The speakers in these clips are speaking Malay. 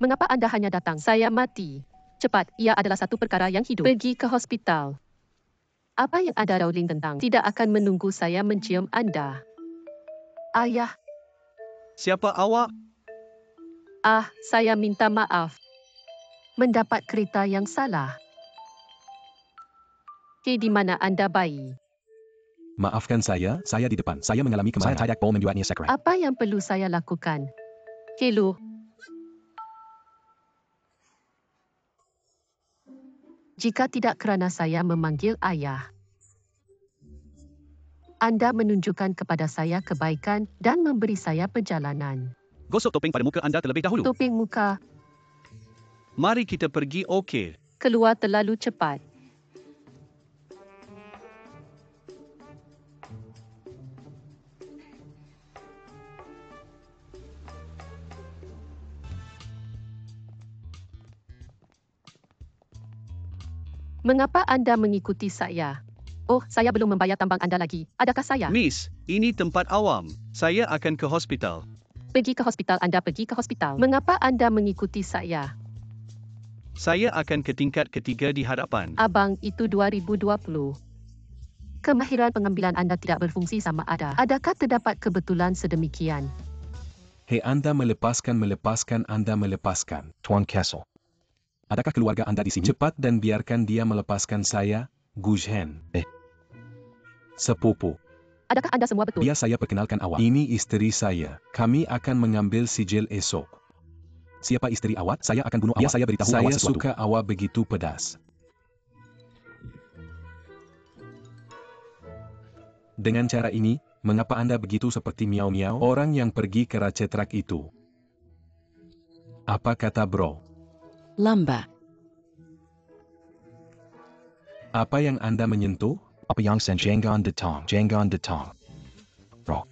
Mengapa anda hanya datang? Saya mati. Cepat, ia adalah satu perkara yang hidup. Pergi ke hospital. Apa yang ada Rowling tentang? Tidak akan menunggu saya mencium anda. Ayah. Siapa awak? Saya minta maaf. Mendapat kereta yang salah. Di mana anda bayi? Maafkan saya di depan. Saya mengalami kemarahan. Saya tidak mau membuatnya sakit. Apa yang perlu saya lakukan? Lu. Jika tidak kerana saya memanggil ayah. Anda menunjukkan kepada saya kebaikan dan memberi saya perjalanan. Gosok topeng pada muka anda terlebih dahulu. Topeng muka. Mari kita pergi, okey. Keluar terlalu cepat. Mengapa anda mengikuti saya? Oh, saya belum membayar tambang anda lagi. Adakah saya? Miss, ini tempat awam. Saya akan ke hospital. Pergi ke hospital, anda pergi ke hospital. Mengapa anda mengikuti saya? Saya akan ke tingkat ketiga di hadapan. Abang, itu 2020. Kemahiran pengambilan anda tidak berfungsi sama ada. Adakah terdapat kebetulan sedemikian? Hei, Anda melepaskan. Tuan Castle. Adakah keluarga Anda di sini? Cepat dan biarkan dia melepaskan saya, Guzhen. Sepupu. Adakah anda semua betul? Biar saya perkenalkan awak. Ini istri saya. Kami akan mengambil sijil esok. Siapa istri awak? Saya akan bunuh awak. Biar saya beritahu awak sesuatu. Saya suka awak begitu pedas. Dengan cara ini, mengapa Anda begitu seperti miau-miau orang yang pergi ke Racetrak itu? Apa kata bro? Lambat. Apa yang Anda menyentuh? Apa yang sen jangan datang. Bro.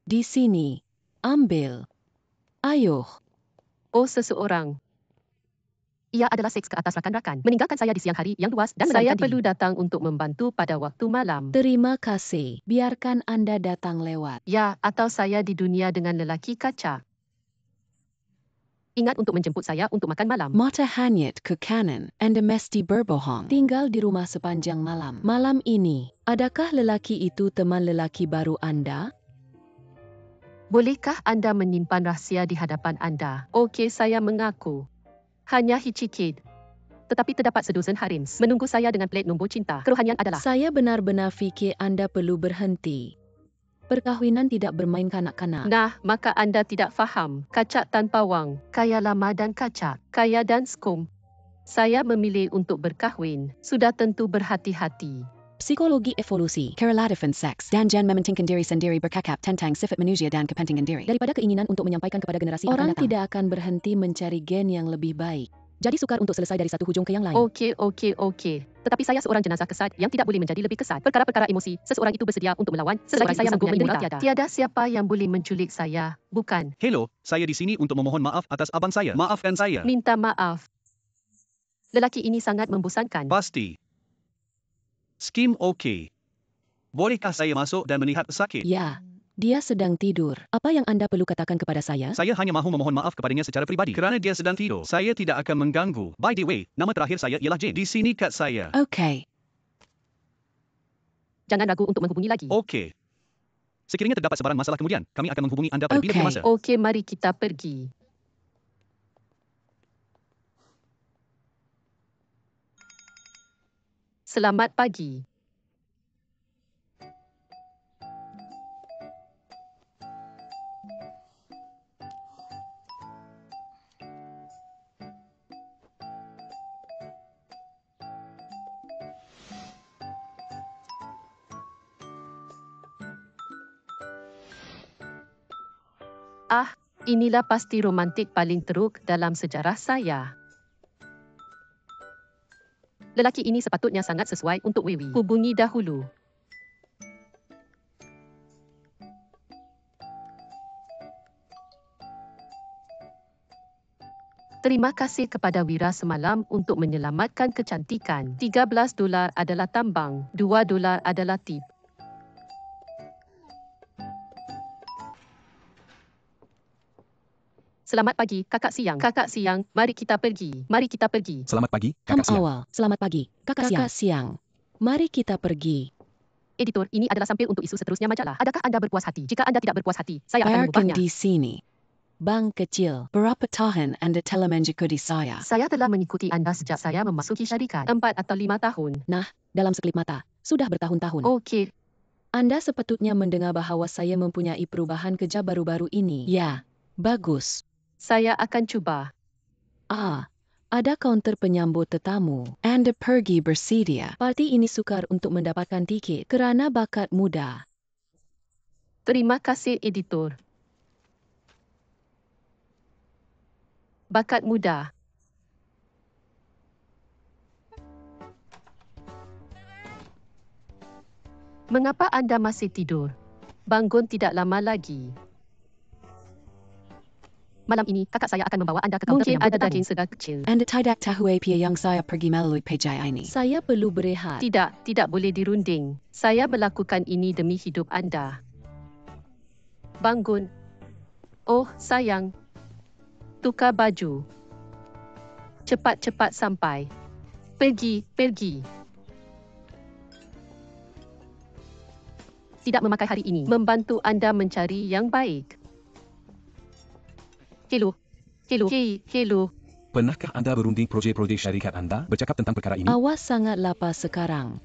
Di sini. Ambil. Ayuh. Oh, seseorang. Ia adalah seks ke atas rakan-rakan. Meninggalkan saya di siang hari yang luas dan saya perlu datang untuk membantu pada waktu malam. Terima kasih. Biarkan Anda datang lewat. Ya, atau saya di dunia dengan lelaki kaca. Ingat untuk menjemput saya untuk makan malam. Mata hanyut ke kanan. Anda mesti berbohong. Tinggal di rumah sepanjang malam. Malam ini, adakah lelaki itu teman lelaki baru Anda? Bolehkah anda menyimpan rahsia di hadapan anda? Okey, saya mengaku. Hanya hicikit. Tetapi terdapat sedozen harims menunggu saya dengan plet nombor cinta. Kerohanian adalah... Saya benar-benar fikir Anda perlu berhenti. Perkahwinan tidak bermain kanak-kanak. Nah, maka anda tidak faham. Kacak tanpa wang. Kaya lama dan kacak. Kaya dan skum. Saya memilih untuk berkahwin. Sudah tentu berhati-hati. Psikologi evolusi, Kerala defense seks, dan Jan mementingkan diri sendiri bercakap tentang sifat manusia dan kepentingan diri. Daripada keinginan untuk menyampaikan kepada generasi orang akan datang. Orang tidak akan berhenti mencari gen yang lebih baik. Jadi sukar untuk selesai dari satu hujung ke yang lain. Okey. Tetapi saya seorang jenazah kesat yang tidak boleh menjadi lebih kesat. Perkara-perkara emosi, seseorang itu bersedia untuk melawan selagi saya sanggup menderita. Tiada siapa yang boleh menculik saya, bukan? Hello, saya di sini untuk memohon maaf atas abang saya. Maafkan saya. Minta maaf. Lelaki ini sangat membosankan. Pasti. Skim okey. Bolehkah saya masuk dan melihat pesakit? Ya, dia sedang tidur. Apa yang Anda perlu katakan kepada saya? Saya hanya mahu memohon maaf kepadanya secara pribadi. Kerana dia sedang tidur. Saya tidak akan mengganggu. By the way, nama terakhir saya ialah Jane. Di sini kad saya. Okey. Jangan ragu untuk menghubungi lagi. Okey. Sekiranya terdapat sebarang masalah kemudian, kami akan menghubungi anda pada bila-bila masa. Okey, mari kita pergi. Selamat pagi. Inilah pasti romantik paling teruk dalam sejarah saya. Lelaki ini sepatutnya sangat sesuai untuk Wiwi. Hubungi dahulu. Terima kasih kepada Wira semalam untuk menyelamatkan kecantikan. $13 adalah tambang, $2 adalah tip. Selamat pagi, kakak siang. Kakak siang, mari kita pergi. Mari kita pergi. Selamat pagi, kakak siang. Awal. Selamat pagi. Kakak siang. Mari kita pergi. Editor, ini adalah sampel untuk isu seterusnya majalah. Adakah anda berpuas hati? Jika anda tidak berpuas hati, saya akan Bayarkan mengubahnya. di sini. Bang kecil, berapa tahun anda telah mengikuti saya? Saya telah mengikuti anda sejak saya memasuki syarikat. 4 atau 5 tahun. Dalam sekelip mata, sudah bertahun-tahun. Okey. Anda sepatutnya mendengar bahawa saya mempunyai perubahan kerja baru-baru ini. Ya, bagus. Saya akan cuba. Ada kaunter penyambut tetamu. Anda pergi bersedia. Parti ini sukar untuk mendapatkan tiket kerana bakat muda. Terima kasih, editor. Bakat muda. Mengapa anda masih tidur? Bangun tidak lama lagi. Malam ini, kakak saya akan membawa anda ke kaunter Mungkin penyambut ada tetamu. daging Segar kecil. Anda tidak tahu apa yang saya pergi melalui pejai ini. Saya perlu berehat. Tidak boleh dirunding. Saya melakukan ini demi hidup anda. Bangun. Oh, sayang. Tukar baju. Cepat-cepat sampai. Pergi. Tidak memakai hari ini membantu anda mencari yang baik. Hello. Pernahkah anda berunding projek-projek syarikat anda bercakap tentang perkara ini? Awas sangat lapar sekarang.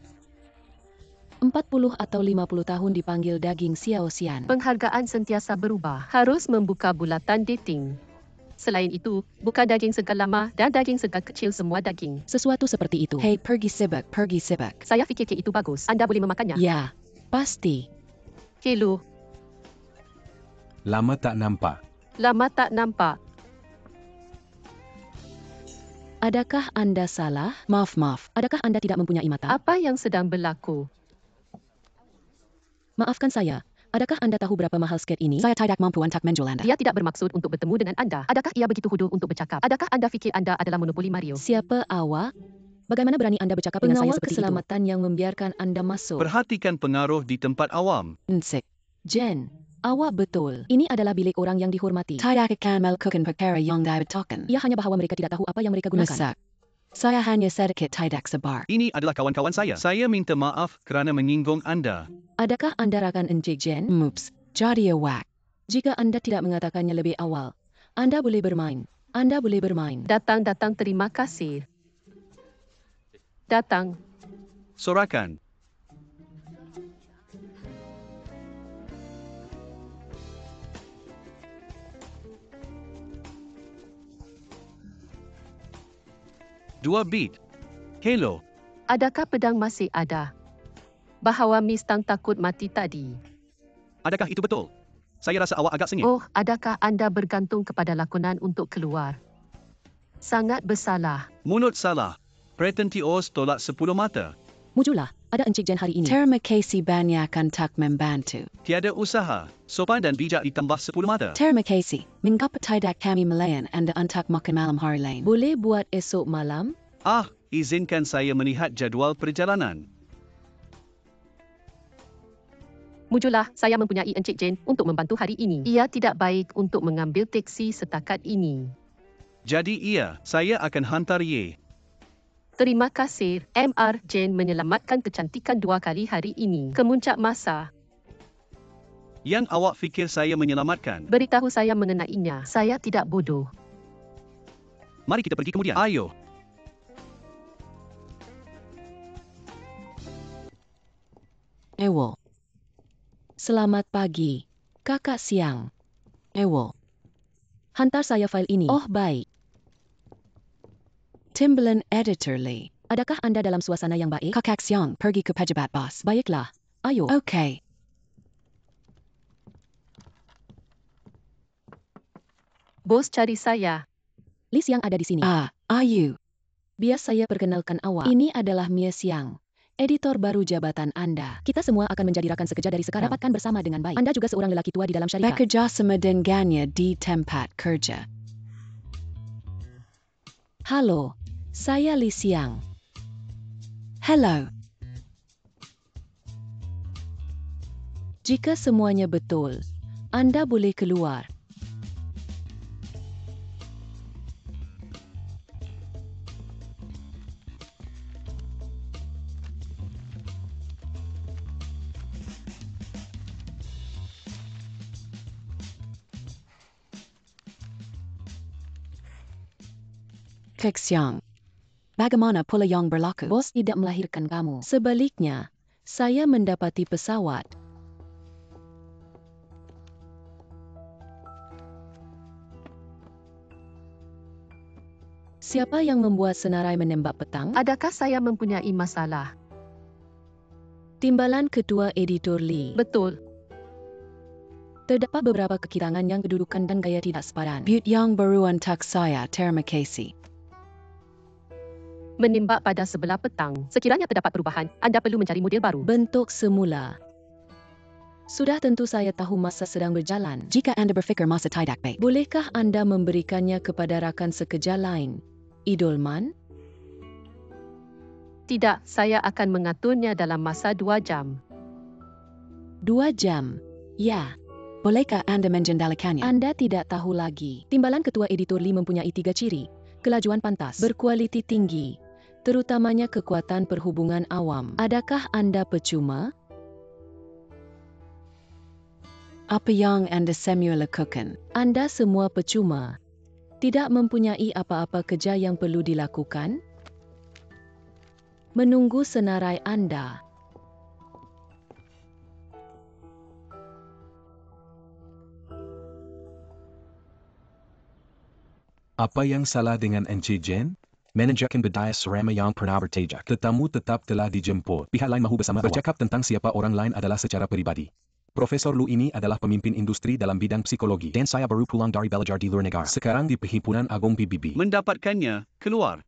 40 atau 50 tahun dipanggil daging siao-sian. Penghargaan sentiasa berubah. Harus membuka bulatan dating. Selain itu, bukan daging segar lama dan daging segar kecil, semua daging. Sesuatu seperti itu. Hei, pergi sibuk. Saya fikir kek itu bagus. Anda boleh memakannya. Ya, pasti. Hello. Lama tak nampak. Adakah anda salah? Maaf. Adakah anda tidak mempunyai mata? Apa yang sedang berlaku? Maafkan saya. Adakah anda tahu berapa mahal sket ini? Saya tidak mampu untuk menjual anda. Dia tidak bermaksud untuk bertemu dengan anda. Adakah ia begitu huduh untuk bercakap? Adakah anda fikir anda adalah monopoli Mario? Siapa awak? Bagaimana berani anda bercakap dengan saya seperti Pengawal keselamatan yang membiarkan anda masuk? Perhatikan pengaruh di tempat awam. Nsik. Jen, awak betul. Ini adalah bilik orang yang dihormati. Tidak akan melakukan perkara yang dibetulkan. Ia hanya bahawa mereka tidak tahu apa yang mereka gunakan. Masak. Saya hanya sedikit tidak sabar. Ini adalah kawan-kawan saya. Saya minta maaf kerana menyinggung anda. Adakah anda rakan Encik Jen? Moops. Jadi awak. Jika anda tidak mengatakannya lebih awal, anda boleh bermain. Datang, terima kasih. Datang. Sorakan. Dua beat. Hello. Adakah pedang masih ada? Bahawa Miss Tang takut mati tadi. Adakah itu betul? Saya rasa awak agak sengit. Oh, adakah anda bergantung kepada lakonan untuk keluar? Sangat bersalah. Mulut salah. Pretentios tolak 10 mata. Mujulah, ada Encik Jen hari ini. Terima kasih banyak untuk membantu. Tiada usaha. Sopan dan bijak ditambah 10 mata. Terima kasih. Mengapa tidak kami melayan anda untuk makan malam hari lain? Boleh buat esok malam? Izinkan saya melihat jadual perjalanan. Mujulah, saya mempunyai Encik Jen untuk membantu hari ini. Ia tidak baik untuk mengambil teksi setakat ini. Jadi saya akan hantar Ye. Terima kasih. Mr. Jen menyelamatkan kecantikan 2 kali hari ini. Kemuncak masa. Yang awak fikir saya menyelamatkan? Beritahu saya mengenainya. Saya tidak bodoh. Mari kita pergi kemudian. Ayo. Ewol. Selamat pagi. Kakak siang. Ewol. Hantar saya fail ini. Oh, baik. Timbalan Editor Lee. Adakah anda dalam suasana yang baik? Kakak siang, pergi ke pejabat bos. Baiklah. Ayo. Okey. Bos cari saya. Lee Siang ada di sini. Ayu. Biar saya perkenalkan awak. Ini adalah Mia Siang. Editor baru jabatan anda. Kita semua akan menjadi rakan sekejap dari sekarang. Dapatkan bersama dengan baik. Anda juga seorang lelaki tua di dalam syarikat. Bekerja sama dengannya di tempat kerja. Halo, saya Li Xiang. Hello. Jika semuanya betul, Anda boleh keluar. Kek Xiang. Bagaimana pula yang berlaku? Bos tidak melahirkan kamu. Sebaliknya, saya mendapati pesawat. Siapa yang membuat senarai menembak petang? Adakah saya mempunyai masalah? Timbalan Ketua Editor Lee. Betul. Terdapat beberapa kekirangan yang kedudukan dan gaya tidak sepadan. But yang baru antak saya, terima kasih. Menembak pada sebelah petang. Sekiranya terdapat perubahan, anda perlu mencari model baru. Bentuk semula. Sudah tentu saya tahu masa sedang berjalan. Jika anda berfikir masa tidak baik, bolehkah anda memberikannya kepada rakan sekerja lain? Idolman? Tidak, saya akan mengaturnya dalam masa 2 jam. 2 jam? Ya. Bolehkah anda menjendalakannya? Anda tidak tahu lagi. Timbalan Ketua Editor Lee mempunyai 3 ciri. Kelajuan pantas, berkualiti tinggi, terutamanya kekuatan perhubungan awam. Adakah anda percuma? Apa yang anda semua lakukan? Anda semua percuma. Tidak mempunyai apa-apa kerja yang perlu dilakukan? Menunggu senarai anda. Apa yang salah dengan Encik Jen? Menunjukkan budaya serama yang pernah bertejak. Tetamu tetap telah dijemput. Pihak lain mahu bersama bercakap tentang siapa orang lain adalah secara peribadi. Profesor Lu ini adalah pemimpin industri dalam bidang psikologi. Dan saya baru pulang dari belajar di luar negara. Sekarang di Perhimpunan Agung PBB. Mendapatkannya, keluar.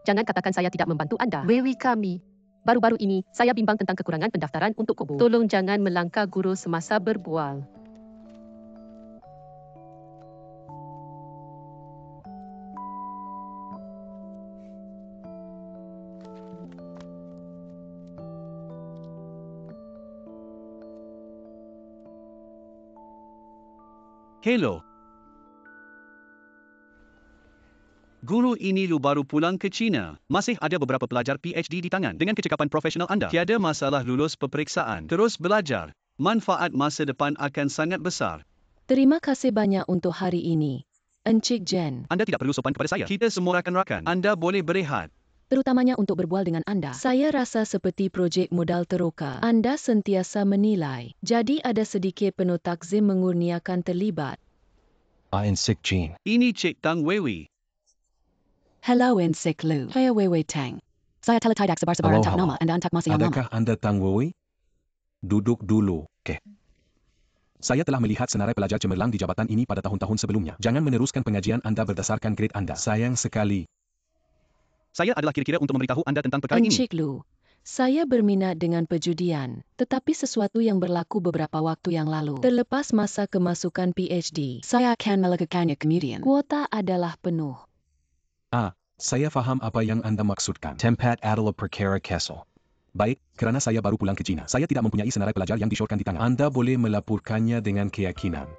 Jangan katakan saya tidak membantu anda. Wewi kami. Baru-baru ini, saya bimbang tentang kekurangan pendaftaran untuk Kobo. Tolong jangan melangkah guru semasa berbual. Hello. Guru ini lu baru pulang ke China. Masih ada beberapa pelajar PhD di tangan. Dengan kecekapan profesional anda, tiada masalah lulus peperiksaan. Terus belajar. Manfaat masa depan akan sangat besar. Terima kasih banyak untuk hari ini, Encik Jen. Anda tidak perlu sopan kepada saya. Kita semua rakan-rakan. Anda boleh berehat. Terutamanya untuk berbual dengan anda. Saya rasa seperti projek modal teroka. Anda sentiasa menilai. Jadi ada sedikit penuh takzim mengurniakan terlibat. Encik Jen. Ini Cik Tang Wewi. Hello Encik Lu. Saya Wewe Tang. Saya telah tidak sebar-sebar Halo, antak halo. nama anda antak masa yang lama. Adakah anda Tang Wewe? Duduk dulu. Okey. Saya telah melihat senarai pelajar cemerlang di jabatan ini pada tahun-tahun sebelumnya. Jangan meneruskan pengajian anda berdasarkan grade anda. Sayang sekali. Saya adalah kira-kira untuk memberitahu anda tentang perkara ini. Encik Lu, saya berminat dengan perjudian, tetapi sesuatu yang berlaku beberapa waktu yang lalu. Terlepas masa kemasukan PhD, saya akan melakukannya kemudian. Kuota adalah penuh. Saya faham apa yang anda maksudkan. Tempat adalah perkara kesal. Baik, kerana saya baru pulang ke China. Saya tidak mempunyai senarai pelajar yang disyorkan di tangan. Anda boleh melaporkannya dengan keyakinan.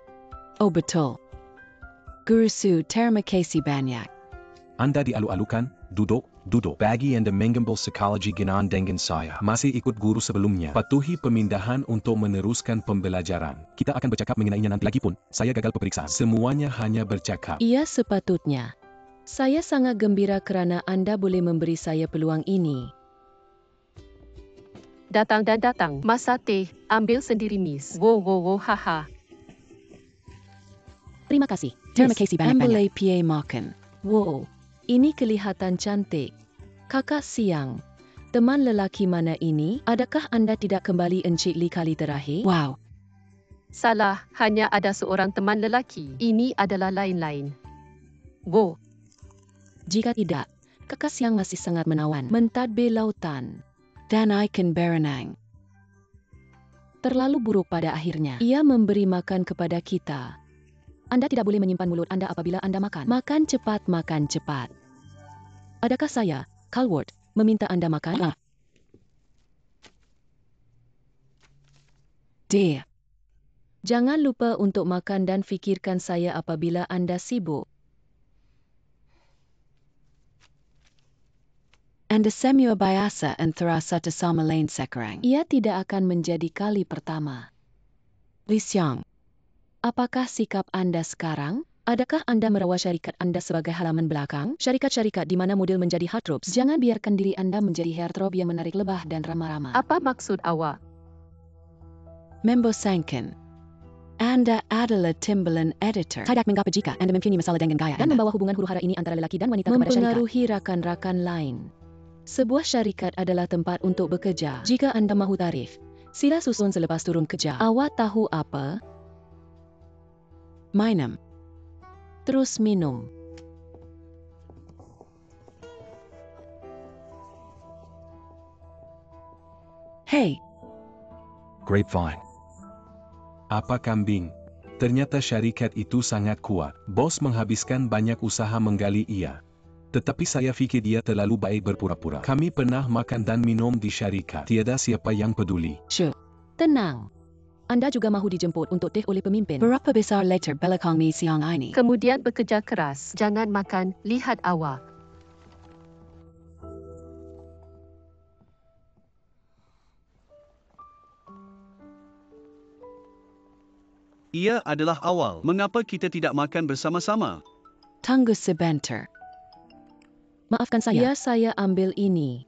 Oh betul. Guru Su, terima kasih banyak. Anda dialu-alukan, duduk. Bagi anda mengambil psikologi genan dengan saya. Masih ikut guru sebelumnya. Patuhi pemindahan untuk meneruskan pembelajaran. Kita akan bercakap mengenainya nanti. Lagipun, saya gagal peperiksaan. Semuanya hanya bercakap. Ia sepatutnya. Saya sangat gembira kerana anda boleh memberi saya peluang ini. Datang dan datang. Masa teh, ambil sendiri miss. Wo, haha. Terima kasih. Terima Yes, kasih banyak-banyak. Ambil PA makan. Wow, ini kelihatan cantik. Kakak Siang, teman lelaki mana ini? Adakah anda tidak kembali Encik Lee kali terakhir? Wow, Salah, hanya ada seorang teman lelaki. Ini adalah lain-lain. Wo, jika tidak, Kakak Siang masih sangat menawan. Mentadbir lautan. Dan ikan berenang. Terlalu buruk pada akhirnya. Ia memberi makan kepada kita. Anda tidak boleh menyimpan mulut Anda apabila Anda makan. Makan cepat, makan cepat. Adakah saya, Calvert, meminta Anda makan? Dear. Jangan lupa untuk makan dan fikirkan saya apabila Anda sibuk. Anda semua biasa and terasa sama lain sekarang. Ia tidak akan menjadi kali pertama. Lisyang. Apakah sikap Anda sekarang? Adakah Anda merawat syarikat Anda sebagai halaman belakang? Syarikat-syarikat di mana model menjadi heartthrobs. Jangan biarkan diri Anda menjadi heartthrob yang menarik lebah dan ramah-ramah. Apa maksud awak? Member Sankin. Anda adalah Timbaland editor. Tidak mengapa jika Anda mempunyai masalah dengan gaya dan membawa hubungan huru-hara ini antara lelaki dan wanita kepada syarikat. Mempengaruhi rakan-rakan lain. Sebuah syarikat adalah tempat untuk bekerja. Jika Anda mahu tarif, sila susun selepas turun kerja. Awak tahu apa? Minum. Terus minum. Hey. Grapevine. Apa kambing? Ternyata syarikat itu sangat kuat. Bos menghabiskan banyak usaha menggali ia. Tetapi saya fikir dia terlalu baik berpura-pura. Kami pernah makan dan minum di syarikat. Tiada siapa yang peduli. Tenang. Anda juga mahu dijemput untuk teh oleh pemimpin. Berapa besar later belakang mi siang ini? Kemudian bekerja keras. Jangan makan, lihat awak. Ia adalah awal. Mengapa kita tidak makan bersama-sama? Tunggu sebentar. Maafkan saya. Ya, saya ambil ini.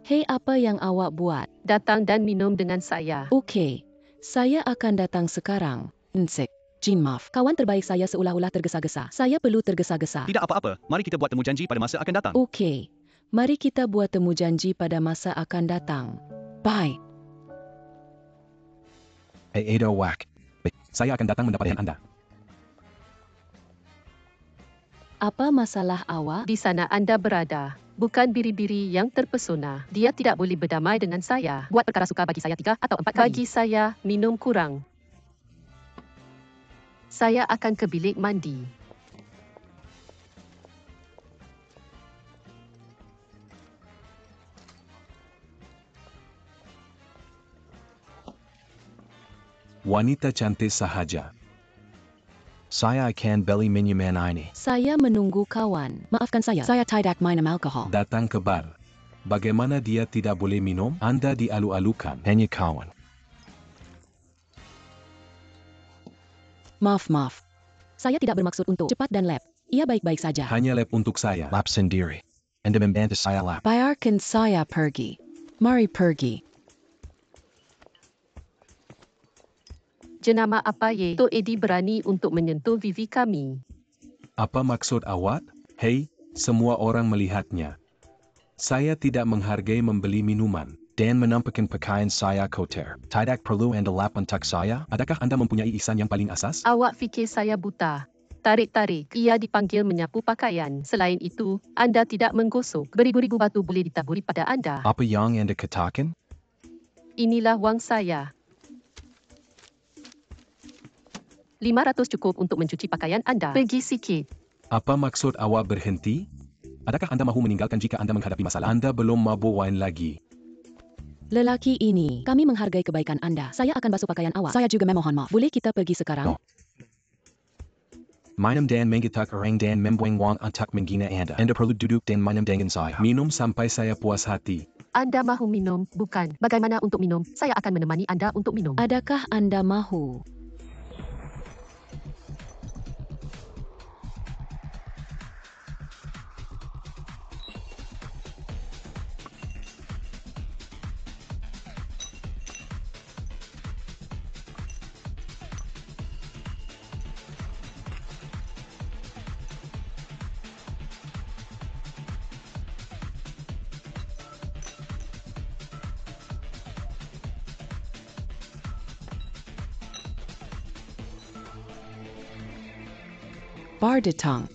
Hei, apa yang awak buat? Datang dan minum dengan saya. Okey, saya akan datang sekarang. Nsek, Jin maaf. Kawan terbaik saya seolah-olah tergesa-gesa. Saya perlu tergesa-gesa. Tidak apa-apa. Mari kita buat temu janji pada masa akan datang. Okey, mari kita buat temu janji pada masa akan datang. Bye. Hey Ada Whack. Saya akan datang mendapatkan Anda. Apa masalah awak? Di sana anda berada. Bukan biri-biri yang terpesona. Dia tidak boleh berdamai dengan saya. Buat perkara suka bagi saya 3 atau 4 kali. Bagi saya, minum kurang. Saya akan ke bilik mandi. Wanita cantik sahaja. Saya akan beli minuman ini. Saya menunggu kawan. Maafkan saya. Saya tidak minum alkohol. Datang ke bar. Bagaimana dia tidak boleh minum? Anda dialu-alukan. Hanya kawan. Maaf. Saya tidak bermaksud untuk cepat dan lap. Ia baik-baik saja. Hanya lap untuk saya. Lap sendiri. Anda membantu saya lap. Biarkan saya pergi. Mari pergi. Jenama apa ye? Tok Eddie berani untuk menyentuh Vivi kami. Apa maksud awak? Hei, semua orang melihatnya. Saya tidak menghargai membeli minuman. Dan menampakkan pakaian saya kotor. Tidak perlu Anda lap untuk saya? Adakah Anda mempunyai ihsan yang paling asas? Awak fikir saya buta. Tarik-tarik. Ia dipanggil menyapu pakaian. Selain itu, anda tidak menggosok. Beribu-ribu batu boleh ditaburi pada anda. Apa yang Anda katakan? Inilah wang saya. 500 cukup untuk mencuci pakaian anda. Pergi sikit. Apa maksud awak berhenti? Adakah Anda mahu meninggalkan jika Anda menghadapi masalah? Anda belum mabuk wine lagi. Lelaki ini, kami menghargai kebaikan Anda. Saya akan basuh pakaian awak. Saya juga memohon maaf. Boleh kita pergi sekarang? No. Minum dan menggetak orang dan membuang wang untuk menghina Anda. Anda perlu duduk dan minum dengan saya. Minum sampai saya puas hati. Anda mahu minum? Bukan. Bagaimana untuk minum? Saya akan menemani anda untuk minum. Adakah Anda mahu? Bar datang.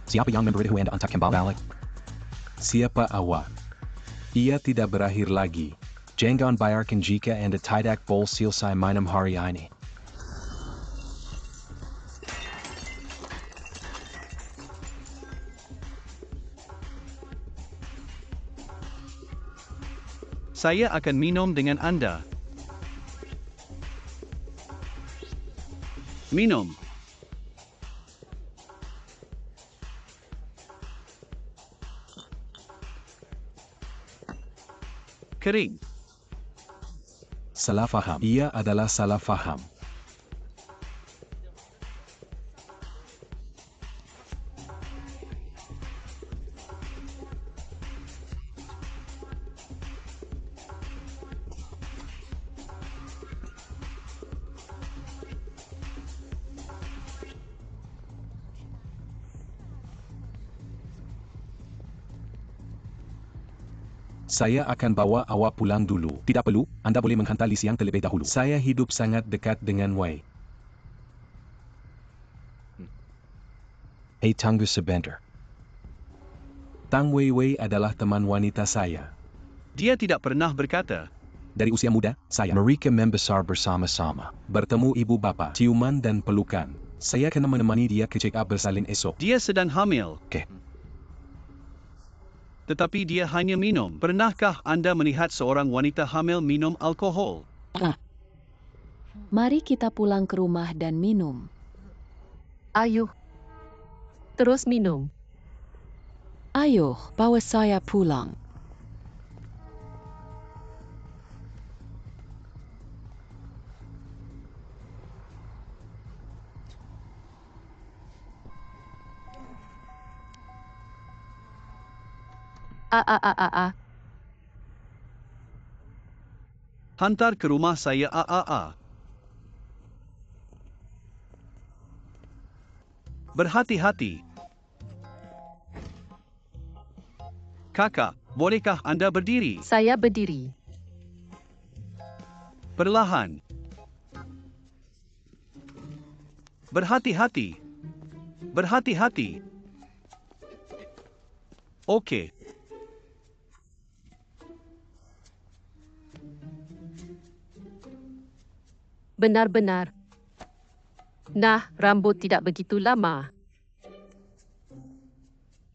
Siapa yang memberitahu Anda untuk kembali balik? Siapa awak? Ia tidak berakhir lagi. Jangan biarkan jika Anda tidak boleh selesai minum hari ini. Saya akan minum dengan anda. Minum. Kering. Salah faham. Ia adalah salah faham. Saya akan bawa awak pulang dulu. Tidak perlu, Anda boleh menghantar Li Siang terlebih dahulu. Saya hidup sangat dekat dengan Wei. Hey, tunggu sebentar. Tang Wei adalah teman wanita saya. Dia tidak pernah berkata. Dari usia muda, saya mereka membesar bersama-sama. Bertemu ibu bapa, ciuman dan pelukan. Saya kena menemani dia ke check-up bersalin esok. Dia sedang hamil. Oke. Tetapi dia hanya minum. Pernahkah anda melihat seorang wanita hamil minum alkohol? Mari kita pulang ke rumah dan minum. Ayuh. Terus minum. Ayo, bawa saya pulang. Hantar ke rumah saya AAA. Berhati-hati. Kakak, bolehkah anda berdiri? Saya berdiri. Perlahan. Berhati-hati. Berhati-hati. Okey. Benar-benar. Nah, rambut tidak begitu lama.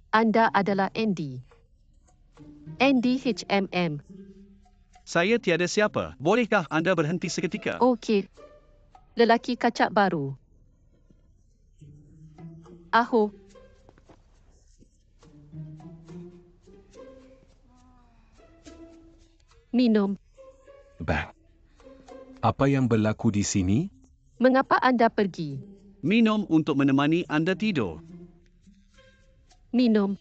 Anda adalah Andy. Andy HMM. Saya tiada siapa. Bolehkah anda berhenti seketika? Okey. Lelaki kacak baru. Aho. Minum. Bang. Apa yang berlaku di sini? Mengapa anda pergi? Minum untuk menemani anda tidur. Minum.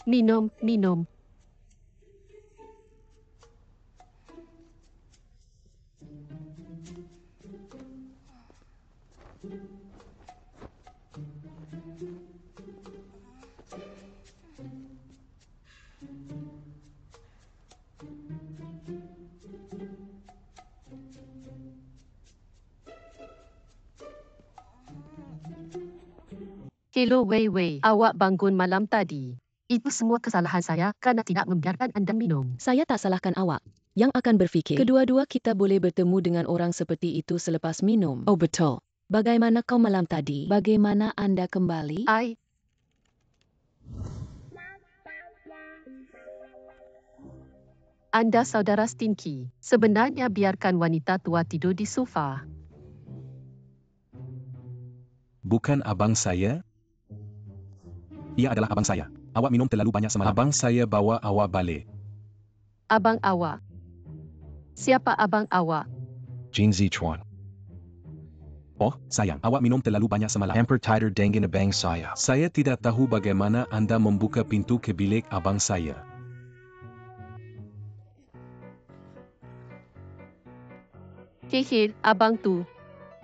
Minum. Hello Wei, awak bangun malam tadi. Itu semua kesalahan saya kerana tidak membiarkan anda minum. Saya tak salahkan awak. Yang akan berfikir, kedua-dua kita boleh bertemu dengan orang seperti itu selepas minum. Oh betul. Bagaimana kau malam tadi? Bagaimana anda kembali? Anda saudara Stinky. Sebenarnya biarkan wanita tua tidur di sofa. Bukan abang saya? Ia adalah abang saya. Awak minum terlalu banyak semalam. Abang saya bawa awak balik. Abang awak. Siapa abang awak? Jin Zichuan. Oh, sayang, awak minum terlalu banyak semalam. Hamper tighter dengan abang saya. Saya tidak tahu bagaimana anda membuka pintu ke bilik abang saya. Hehe, abang tu.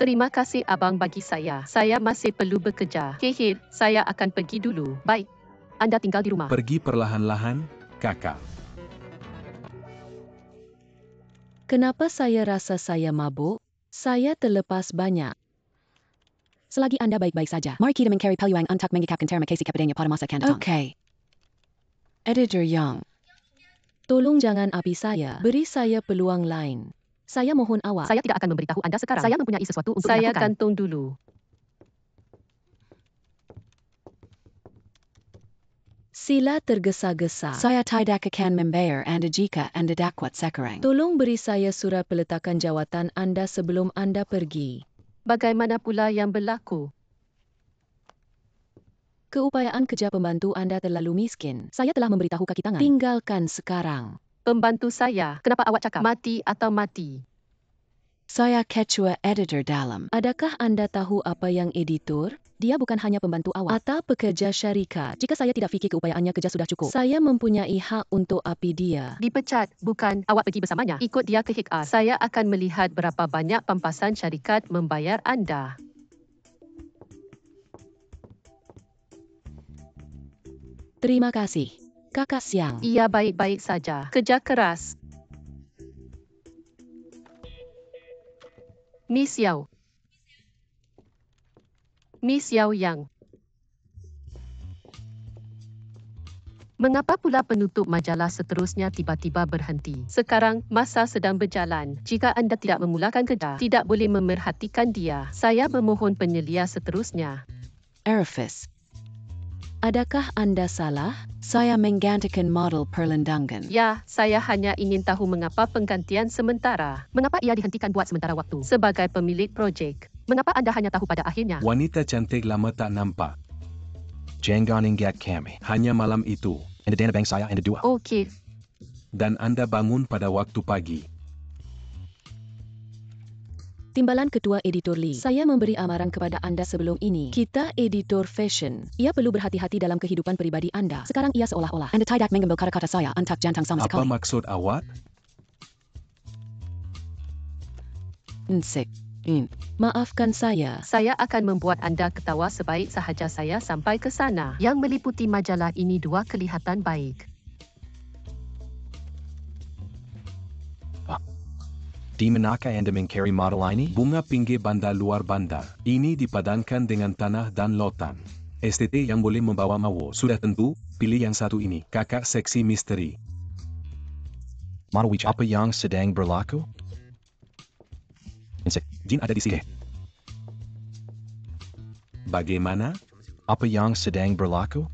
Terima kasih abang bagi saya. Saya masih perlu bekerja. Hehe, saya akan pergi dulu. Baik. Anda tinggal di rumah. Pergi perlahan-lahan, kakak. Kenapa saya rasa saya mabuk? Saya terlepas banyak. Selagi anda baik-baik saja. Mari kita mencari peluang untuk mengikapkan terima kasih kepadanya pada masa akan datang. Okey. Editor Young. Tolong jangan api saya. Beri saya peluang lain. Saya mohon awak. Saya tidak akan memberitahu anda sekarang. Saya mempunyai sesuatu untuk Saya dilakukan. Gantung dulu. Sila tergesa-gesa. Saya tidak akan membayar anda jika anda dapat sekarang. Tolong beri saya surat peletakan jawatan anda sebelum anda pergi. Bagaimana pula yang berlaku? Keupayaan kerja pembantu anda terlalu miskin. Saya telah memberitahu kaki tangan. Tinggalkan sekarang. Pembantu saya. Kenapa awak cakap mati atau mati? Saya ketua editor dalam. Adakah anda tahu apa yang editor? Dia bukan hanya pembantu awak atau pekerja syarikat. Jika saya tidak fikir keupayaannya kerja sudah cukup, saya mempunyai hak untuk api dia. Dipecat, bukan awak pergi bersamanya. Ikut dia ke HR. Saya akan melihat berapa banyak pampasan syarikat membayar anda. Terima kasih. Kakak Siang. Ia baik-baik saja. Kerja keras. Miss Yao. Miss Yao Yang. Mengapa pula penutup majalah seterusnya tiba-tiba berhenti? Sekarang, masa sedang berjalan. Jika anda tidak memulakan kerja, tidak boleh memerhatikan dia. Saya memohon penyelia seterusnya. Arifis. Adakah anda salah? Saya menggantikan model perlendangan. Ya, saya hanya ingin tahu mengapa penggantian sementara. Mengapa ia dihentikan buat sementara waktu? Sebagai pemilik projek, mengapa anda hanya tahu pada akhirnya? Wanita cantik lama tak nampak. Jangan ingat kami. Hanya malam itu. Anda dana bank saya, Anda dua. Okey. Dan anda bangun pada waktu pagi. Timbalan Ketua Editor Lee. Saya memberi amaran kepada anda sebelum ini. Kita editor fashion. Ia perlu berhati-hati dalam kehidupan peribadi anda. Sekarang ia seolah-olah anda tidak mengambil kata-kata saya untuk jantang sama Apa sekali. maksud awak? Maafkan saya. Saya akan membuat anda ketawa sebaik sahaja saya sampai ke sana. Yang meliputi majalah ini dua kelihatan baik. Di manakah Anda mencari model ini? Bunga pinggir bandar luar bandar. Ini dipadankan dengan tanah dan lautan. STT yang boleh membawa mawo. Sudah tentu, pilih yang satu ini. Kakak seksi misteri. Model which apa yang sedang berlaku? Insek. Jin ada di sini. Bagaimana? Apa yang sedang berlaku?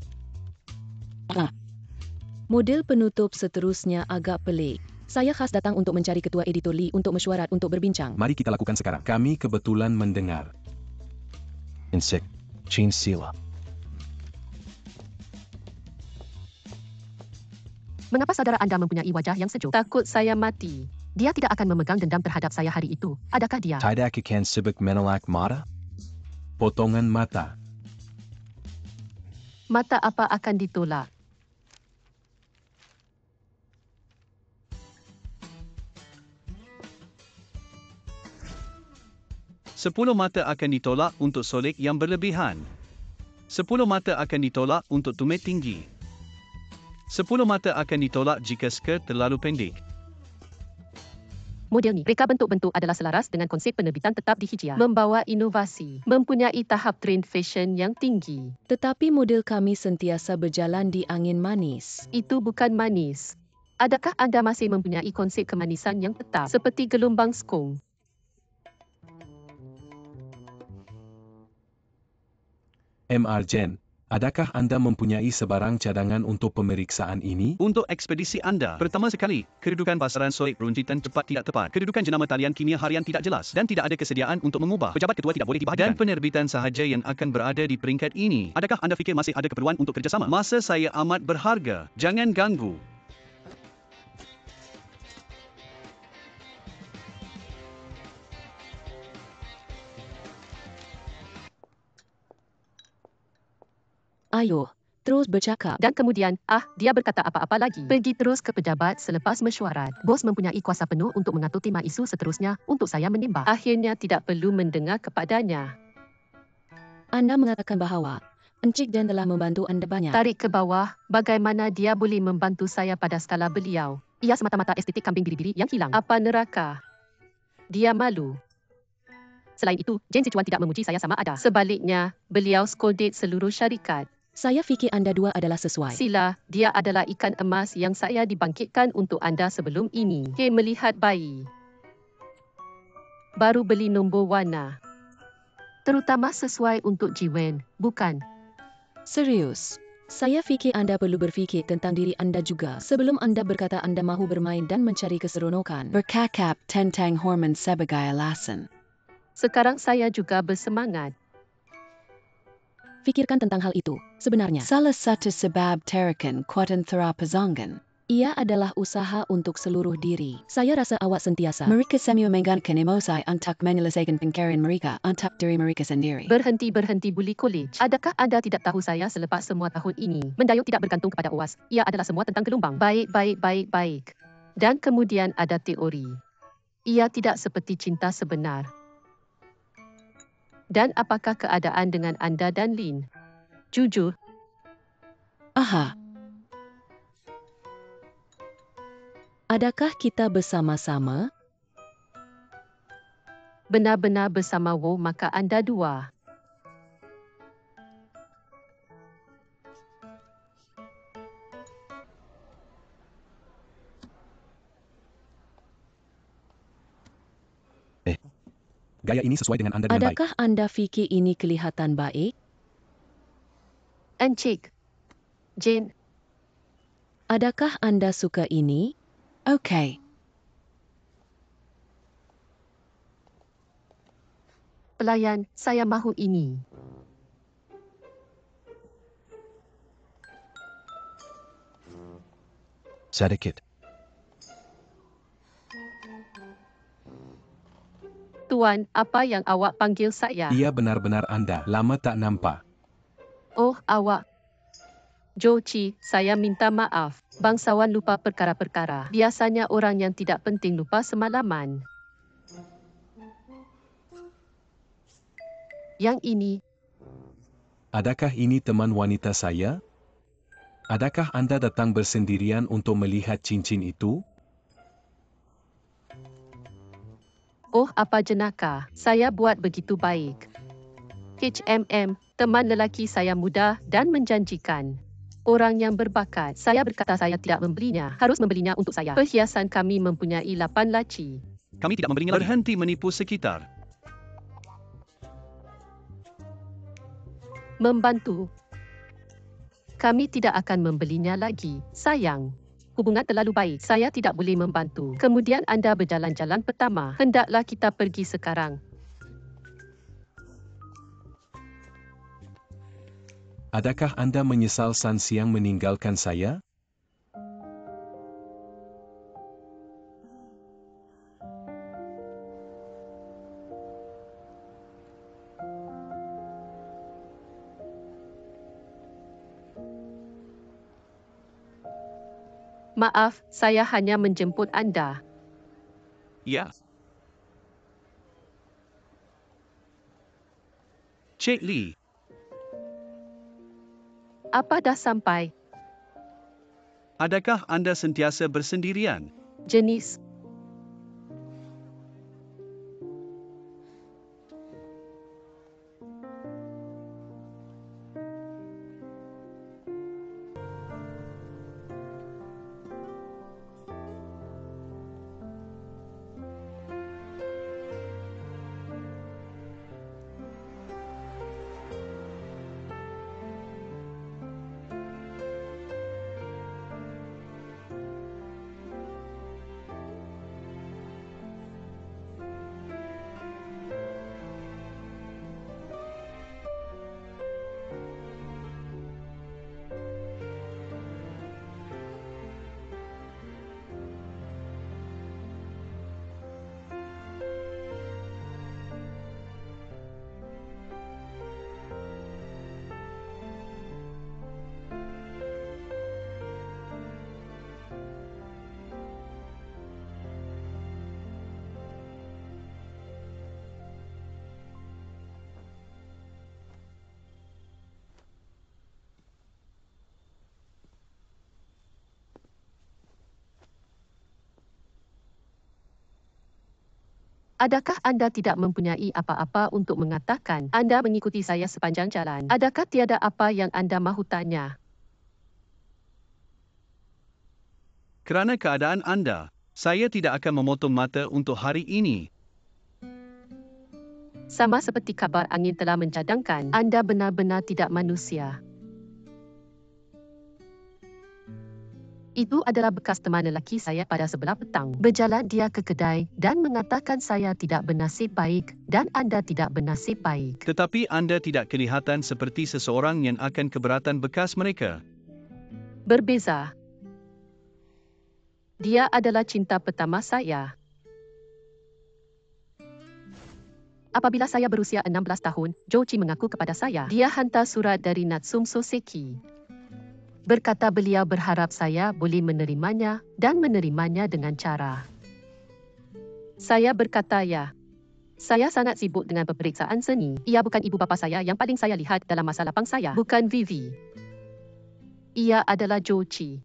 Model penutup seterusnya agak pelik. Saya khas datang untuk mencari Ketua Editor Lee untuk mesyuarat untuk berbincang. Mari kita lakukan sekarang. Kami kebetulan mendengar. Insek. Chin Sila. Mengapa saudara anda mempunyai wajah yang sejuk? Takut saya mati. Dia tidak akan memegang dendam terhadap saya hari itu. Adakah dia? Tidak akan sibuk menolak mata? Potongan mata. Mata apa akan ditolak? Sepuluh mata akan ditolak untuk solek yang berlebihan. 10 mata akan ditolak untuk tumit tinggi. 10 mata akan ditolak jika skirt terlalu pendek. Model ni, reka bentuk-bentuk adalah selaras dengan konsep penerbitan tetap di hijrah. Membawa inovasi, mempunyai tahap trend fashion yang tinggi. Tetapi model kami sentiasa berjalan di angin manis. Itu bukan manis. Adakah anda masih mempunyai konsep kemanisan yang tetap seperti gelombang skong? Mr. Jen, adakah anda mempunyai sebarang cadangan untuk pemeriksaan ini? Untuk ekspedisi anda, pertama sekali, kedudukan pasaran solek runtitan tepat tidak tepat, kedudukan jenama talian kimia harian tidak jelas, dan tidak ada kesediaan untuk mengubah. Pejabat ketua tidak boleh dibahagikan. Dan penerbitan sahaja yang akan berada di peringkat ini. Adakah anda fikir masih ada keperluan untuk kerjasama? Masa saya amat berharga. Jangan ganggu. Ayo, terus bercakap. Dan kemudian, dia berkata apa-apa lagi. Pergi terus ke pejabat selepas mesyuarat. Bos mempunyai kuasa penuh untuk mengatur tema isu seterusnya untuk saya menimbang. Akhirnya tidak perlu mendengar kepadanya. Anda mengatakan bahawa Encik Jen telah membantu anda banyak. Tarik ke bawah, bagaimana dia boleh membantu saya pada skala beliau? Ia semata-mata estetik kambing biri-biri yang hilang. Apa neraka? Dia malu. Selain itu, Jane Sichuan tidak memuji saya sama ada. Sebaliknya, beliau scolded seluruh syarikat. Saya fikir anda dua adalah sesuai. Sila, dia adalah ikan emas yang saya dibangkitkan untuk anda sebelum ini. He melihat bayi. Baru beli nombor warna. Terutama sesuai untuk Jiwen, bukan? Serius. Saya fikir anda perlu berfikir tentang diri anda juga sebelum anda berkata anda mahu bermain dan mencari keseronokan. Bercakap tentang hormon sebagai alasan. Sekarang saya juga bersemangat. Fikirkan tentang hal itu. Sebenarnya, salah satu sebab terakan kuatan therapazangan. Ia adalah usaha untuk seluruh diri. Saya rasa awak sentiasa. Mereka semua menggunakan emosi untuk menyelesaikan pencarian mereka untuk diri mereka sendiri. Berhenti bully college. Adakah anda tidak tahu saya selepas semua tahun ini? Mendayung tidak bergantung kepada UAS. Ia adalah semua tentang gelombang. Baik. Dan kemudian ada teori. Ia tidak seperti cinta sebenar. Dan apakah keadaan dengan anda dan Lin? Jujur. Aha. Adakah kita bersama-sama? Benar-benar bersama Wo, maka anda dua. Gaya ini sesuai dengan anda dengan baik. Adakah anda fikir ini kelihatan baik? Encik. Jane. Adakah anda suka ini? Okey. Pelayan, saya mahu ini. Sedikit. Tuan, apa yang awak panggil saya? Ia benar-benar anda. Lama tak nampak. Oh, awak. Joci, saya minta maaf. Bangsawan lupa perkara-perkara. Biasanya orang yang tidak penting lupa semalaman. Yang ini. Adakah ini teman wanita saya? Adakah anda datang bersendirian untuk melihat cincin itu? Oh, apa jenaka. Saya buat begitu baik. Teman lelaki saya muda dan menjanjikan. Orang yang berbakat. Saya berkata saya tidak membelinya. Harus membelinya untuk saya. Perhiasan kami mempunyai 8 laci. Kami tidak memberinya lagi. Berhenti menipu sekitar. Membantu. Kami tidak akan membelinya lagi. Sayang. Hubungan terlalu baik. Saya tidak boleh membantu. Kemudian anda berjalan-jalan pertama. Hendaklah kita pergi sekarang. Adakah anda menyesal siang meninggalkan saya? Maaf, saya hanya menjemput anda. Ya. Cik Lee. Apa dah sampai? Adakah anda sentiasa bersendirian? Jenis. Adakah anda tidak mempunyai apa-apa untuk mengatakan? Anda mengikuti saya sepanjang jalan. Adakah tiada apa yang anda mahu tanya? Kerana keadaan anda, saya tidak akan memotong mata untuk hari ini. Sama seperti kabar angin telah mencadangkan, anda benar-benar tidak manusia. Itu adalah bekas teman lelaki saya pada sebelah petang. Berjalan dia ke kedai dan mengatakan saya tidak bernasib baik dan anda tidak bernasib baik. Tetapi anda tidak kelihatan seperti seseorang yang akan keberatan bekas mereka. Berbeza. Dia adalah cinta pertama saya. Apabila saya berusia 16 tahun, Jochi mengaku kepada saya, dia hantar surat dari Natsum Soseki. Berkata beliau berharap saya boleh menerimanya dan menerimanya dengan cara. Saya berkata ya. Saya sangat sibuk dengan peperiksaan seni. Ia bukan ibu bapa saya yang paling saya lihat dalam masa lapang saya. Bukan Vivi. Ia adalah Jochi.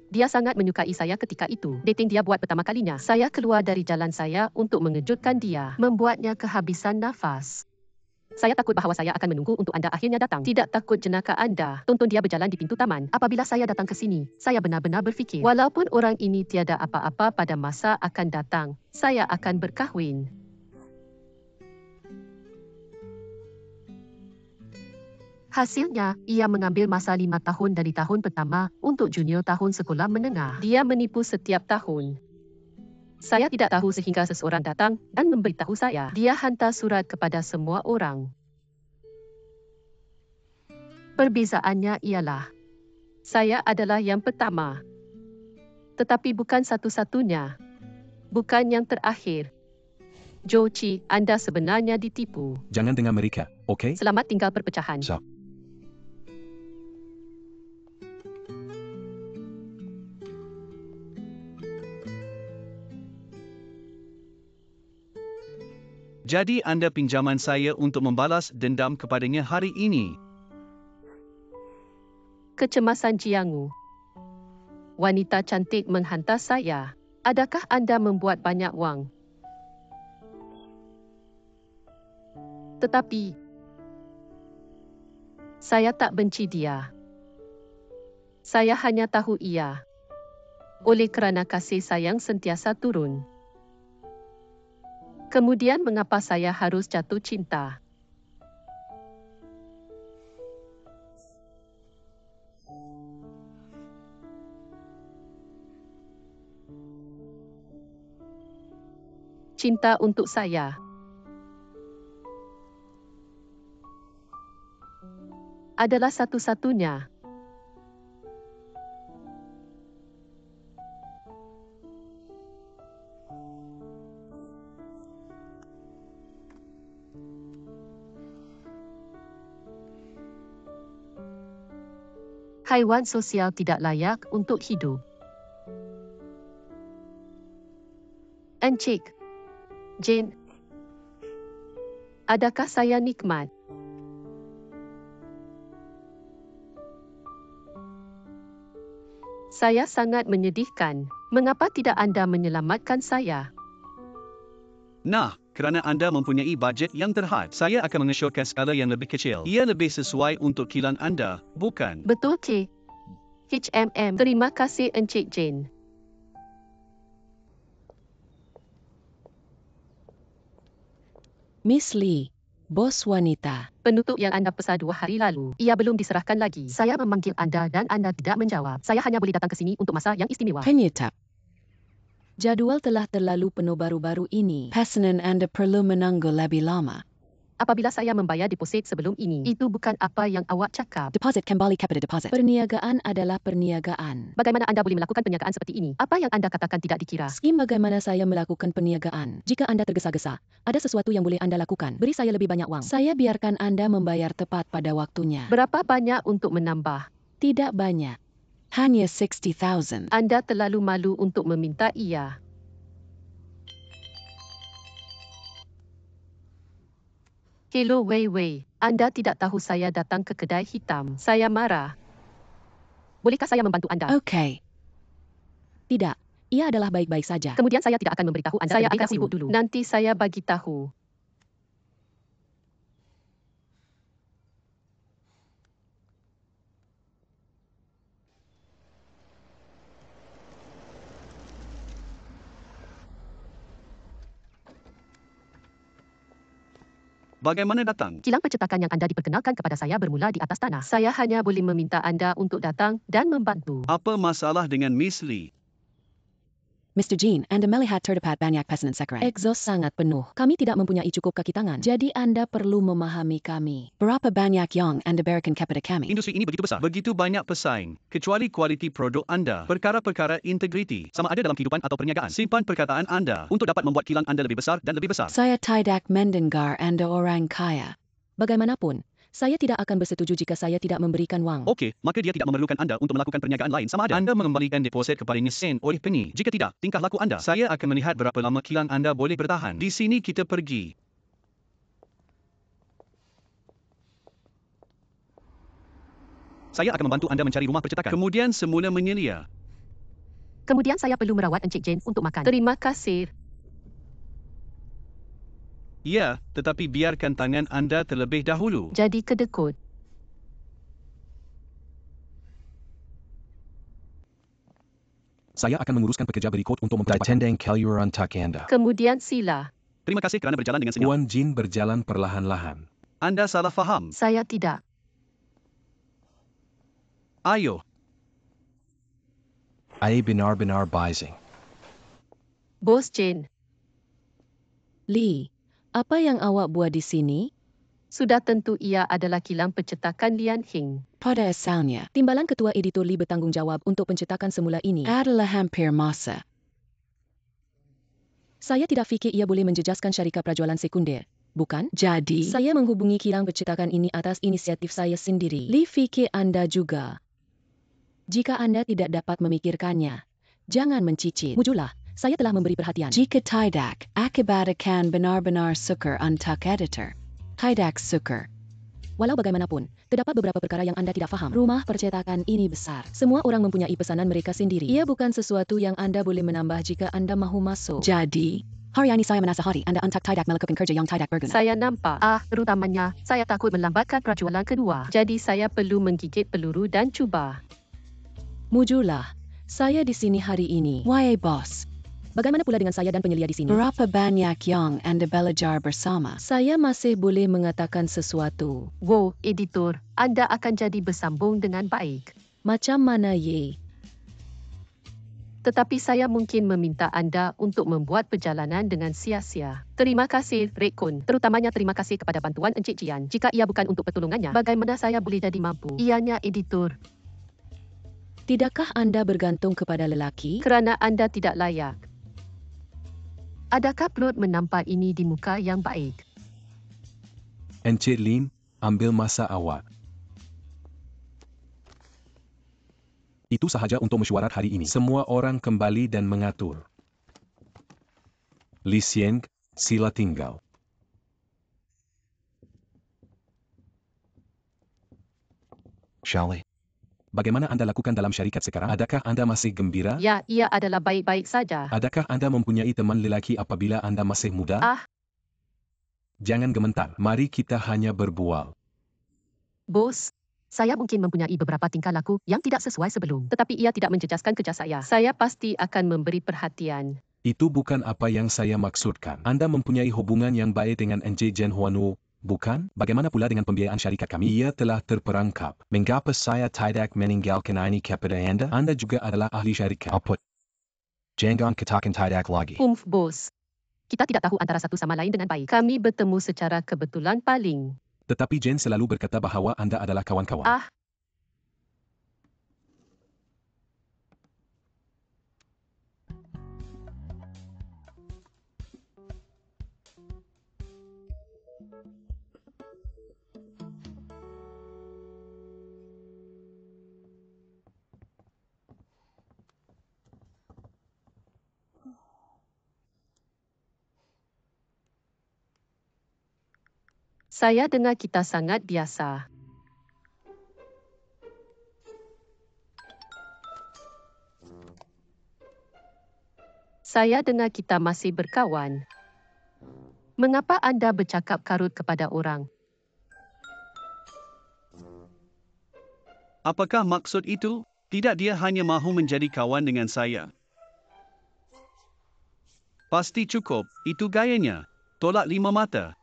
Dia sangat menyukai saya ketika itu. Dating dia buat pertama kalinya. Saya keluar dari jalan saya untuk mengejutkan dia. Membuatnya kehabisan nafas. Saya takut bahawa saya akan menunggu untuk anda akhirnya datang. Tidak takut jenaka anda. Tonton dia berjalan di pintu taman. Apabila saya datang ke sini, saya benar-benar berfikir, walaupun orang ini tiada apa-apa pada masa akan datang, saya akan berkahwin. Hasilnya, ia mengambil masa 5 tahun dari tahun pertama untuk junior tahun sekolah menengah. Dia menipu setiap tahun. Saya tidak tahu sehingga seseorang datang dan memberitahu saya. Dia hantar surat kepada semua orang. Perbezaannya ialah, saya adalah yang pertama. Tetapi bukan satu-satunya. Bukan yang terakhir. Jochi, anda sebenarnya ditipu. Jangan dengar mereka, okey? Selamat tinggal perpecahan. So. Jadi anda pinjaman saya untuk membalas dendam kepadanya hari ini. Kecemasan Jiangu. Wanita cantik menghantar saya. Adakah anda membuat banyak wang? Tetapi, saya tak benci dia. Saya hanya tahu ia. Oleh kerana kasih sayang sentiasa turun. Kemudian mengapa saya harus jatuh cinta? Cinta untuk saya adalah satu-satunya. Haiwan sosial tidak layak untuk hidup. Encik, Jane, adakah saya nikmat? Saya sangat menyedihkan. Mengapa tidak anda menyelamatkan saya? Nah, kerana anda mempunyai bajet yang terhad, saya akan mengesyorkan skala yang lebih kecil. Ia lebih sesuai untuk kilang anda, bukan? Betul, Cik. HMM. Terima kasih, Encik Jane. Miss Lee, bos wanita. Penutup yang anda pesan 2 hari lalu, ia belum diserahkan lagi. Saya memanggil anda dan anda tidak menjawab. Saya hanya boleh datang ke sini untuk masa yang istimewa. Penyetap. Jadual telah terlalu penuh baru-baru ini. Pesanan anda perlu menunggu lebih lama. Apabila saya membayar deposit sebelum ini, itu bukan apa yang awak cakap. Deposit kembali kepada deposit. Perniagaan adalah perniagaan. Bagaimana anda boleh melakukan perniagaan seperti ini? Apa yang anda katakan tidak dikira? Skim bagaimana saya melakukan perniagaan. Jika anda tergesa-gesa, ada sesuatu yang boleh anda lakukan. Beri saya lebih banyak wang. Saya biarkan anda membayar tepat pada waktunya. Berapa banyak untuk menambah? Tidak banyak. Hanya 60,000. Anda terlalu malu untuk meminta ia. Hello Wei Wei, anda tidak tahu saya datang ke kedai hitam. Saya marah. Bolehkah saya membantu anda? Okey. Tidak, ia adalah baik-baik saja. Kemudian saya tidak akan memberitahu anda Saya terlebih akan dahulu. sibuk dulu. Nanti saya bagi tahu. Bagaimana datang? Kilang percetakan yang anda diperkenalkan kepada saya bermula di atas tanah. Saya hanya boleh meminta anda untuk datang dan membantu. Apa masalah dengan Miss Lee? Mr. Jean, Anda melihat terdapat banyak pesanan sekarang. Exhaust sangat penuh. Kami tidak mempunyai cukup kaki tangan. Jadi Anda perlu memahami kami. Berapa banyak yang Anda berikan kepada kami? Industri ini begitu besar, begitu banyak pesaing. Kecuali kualiti produk anda, perkara-perkara integriti, sama ada dalam kehidupan atau perniagaan. Simpan perkataan anda untuk dapat membuat kilang anda lebih besar dan lebih besar. Saya tidak mendengar Anda orang kaya. Bagaimanapun, saya tidak akan bersetuju jika saya tidak memberikan wang. Okey, maka dia tidak memerlukan anda untuk melakukan perniagaan lain sama ada anda mengembalikan deposit kepadanya sen oleh penny. Jika tidak, tingkah laku anda. Saya akan melihat berapa lama kilang anda boleh bertahan. Di sini kita pergi. Saya akan membantu anda mencari rumah percetakan. Kemudian semula menyelia. Kemudian saya perlu merawat Encik Jane untuk makan. Terima kasih. Ya, tetapi biarkan tangan anda terlebih dahulu. Jadi kedekut. Saya akan menguruskan pekerja berikut untuk mempercepat. Ditendang Kellyuran Takanda. Kemudian sila. Terima kasih kerana berjalan dengan senyap. Tuan Jin berjalan perlahan-lahan. Anda salah faham. Saya tidak. Ayo. Ay benar-benar bising. Bos Jane, Lee, apa yang awak buat di sini? sudah tentu ia adalah kilang percetakan Lian Hing. Pada asalnya, timbalan ketua editor Lee bertanggungjawab untuk pencetakan semula ini adalah hampir masa. Saya tidak fikir ia boleh menjejaskan syarikat prajualan sekunder, bukan? Jadi, saya menghubungi kilang percetakan ini atas inisiatif saya sendiri. Lee fikir anda juga. Jika anda tidak dapat memikirkannya, jangan mencicit. Mujulah, saya telah memberi perhatian. Jika tidak, akibat akan benar-benar sukar untuk editor. Tidak sukar. Walau bagaimanapun, terdapat beberapa perkara yang anda tidak faham. Rumah percetakan ini besar. Semua orang mempunyai pesanan mereka sendiri. Ia bukan sesuatu yang anda boleh menambah jika anda mahu masuk. Jadi, hari ini saya menasihati anda untuk tidak melakukan kerja yang tidak berguna. Saya nampak. Terutamanya, saya takut melambatkan prajualan kedua. Jadi saya perlu menggigit peluru dan cuba. Mujulah, saya di sini hari ini. Wahai bos, bagaimana pula dengan saya dan penyelia di sini? Berapa banyak yang anda belajar bersama? Saya masih boleh mengatakan sesuatu. Wow, editor, anda akan jadi bersambung dengan baik. Macam mana ye? Tetapi saya mungkin meminta anda untuk membuat perjalanan dengan sia-sia. Terima kasih, Rekun. Terutamanya terima kasih kepada bantuan Encik Jian. Jika ia bukan untuk pertolongannya, bagaimana saya boleh jadi mampu? Ianya, editor. Tidakkah anda bergantung kepada lelaki? Kerana anda tidak layak. Adakah perut menampak ini di muka yang baik? Encik Lim, ambil masa awak. Itu sahaja untuk mesyuarat hari ini. Semua orang kembali dan mengatur. Li Xiang, sila tinggal. Shall we? Bagaimana anda lakukan dalam syarikat sekarang? Adakah anda masih gembira? Ya, ia adalah baik-baik saja. Adakah anda mempunyai teman lelaki apabila anda masih muda? Jangan gementar. Mari kita hanya berbual. Bos, saya mungkin mempunyai beberapa tingkah laku yang tidak sesuai sebelum. Tetapi ia tidak menjejaskan kerja saya. Saya pasti akan memberi perhatian. Itu bukan apa yang saya maksudkan. Anda mempunyai hubungan yang baik dengan Encik Jen Huanu, bukan? Bagaimana pula dengan pembiayaan syarikat kami? Ia telah terperangkap. Mengapa saya tidak meninggalkan ini kepada anda? Anda juga adalah ahli syarikat. Output. Jangan katakan tidak lagi. Bos. Kita tidak tahu antara satu sama lain dengan baik. Kami bertemu secara kebetulan paling. Tetapi Jen selalu berkata bahawa anda adalah kawan-kawan. Saya dengar kita sangat biasa. Saya dengar kita masih berkawan. Mengapa anda bercakap karut kepada orang? Apakah maksud itu? Tidak, dia hanya mahu menjadi kawan dengan saya. Pasti cukup, itu gayanya. Tolak 5 mata.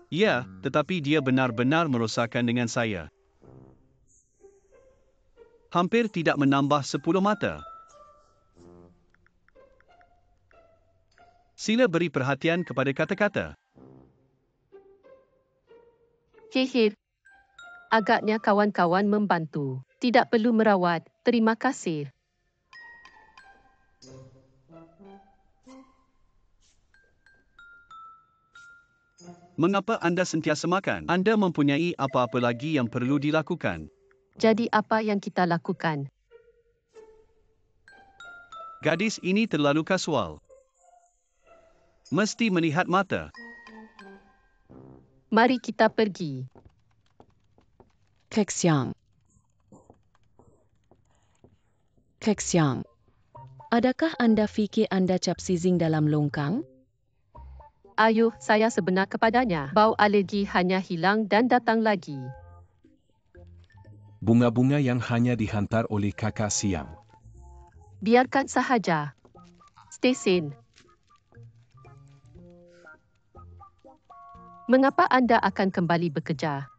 Ya, tetapi dia benar-benar merosakkan dengan saya. Hampir tidak menambah 10 mata. Sila beri perhatian kepada kata-kata. Hehir. Agaknya kawan-kawan membantu. Tidak perlu merawat. Terima kasih. Mengapa anda sentiasa makan? Anda mempunyai apa-apa lagi yang perlu dilakukan? Jadi apa yang kita lakukan? Gadis ini terlalu kasual. Mesti melihat mata. Mari kita pergi. Kek siang. Kek siang. Adakah anda fikir anda cap sizing dalam longkang? Ayuh, saya sebenar kepadanya. Bau alergi hanya hilang dan datang lagi. Bunga-bunga yang hanya dihantar oleh kakak siang. Biarkan sahaja. Stesen. Mengapa anda akan kembali bekerja?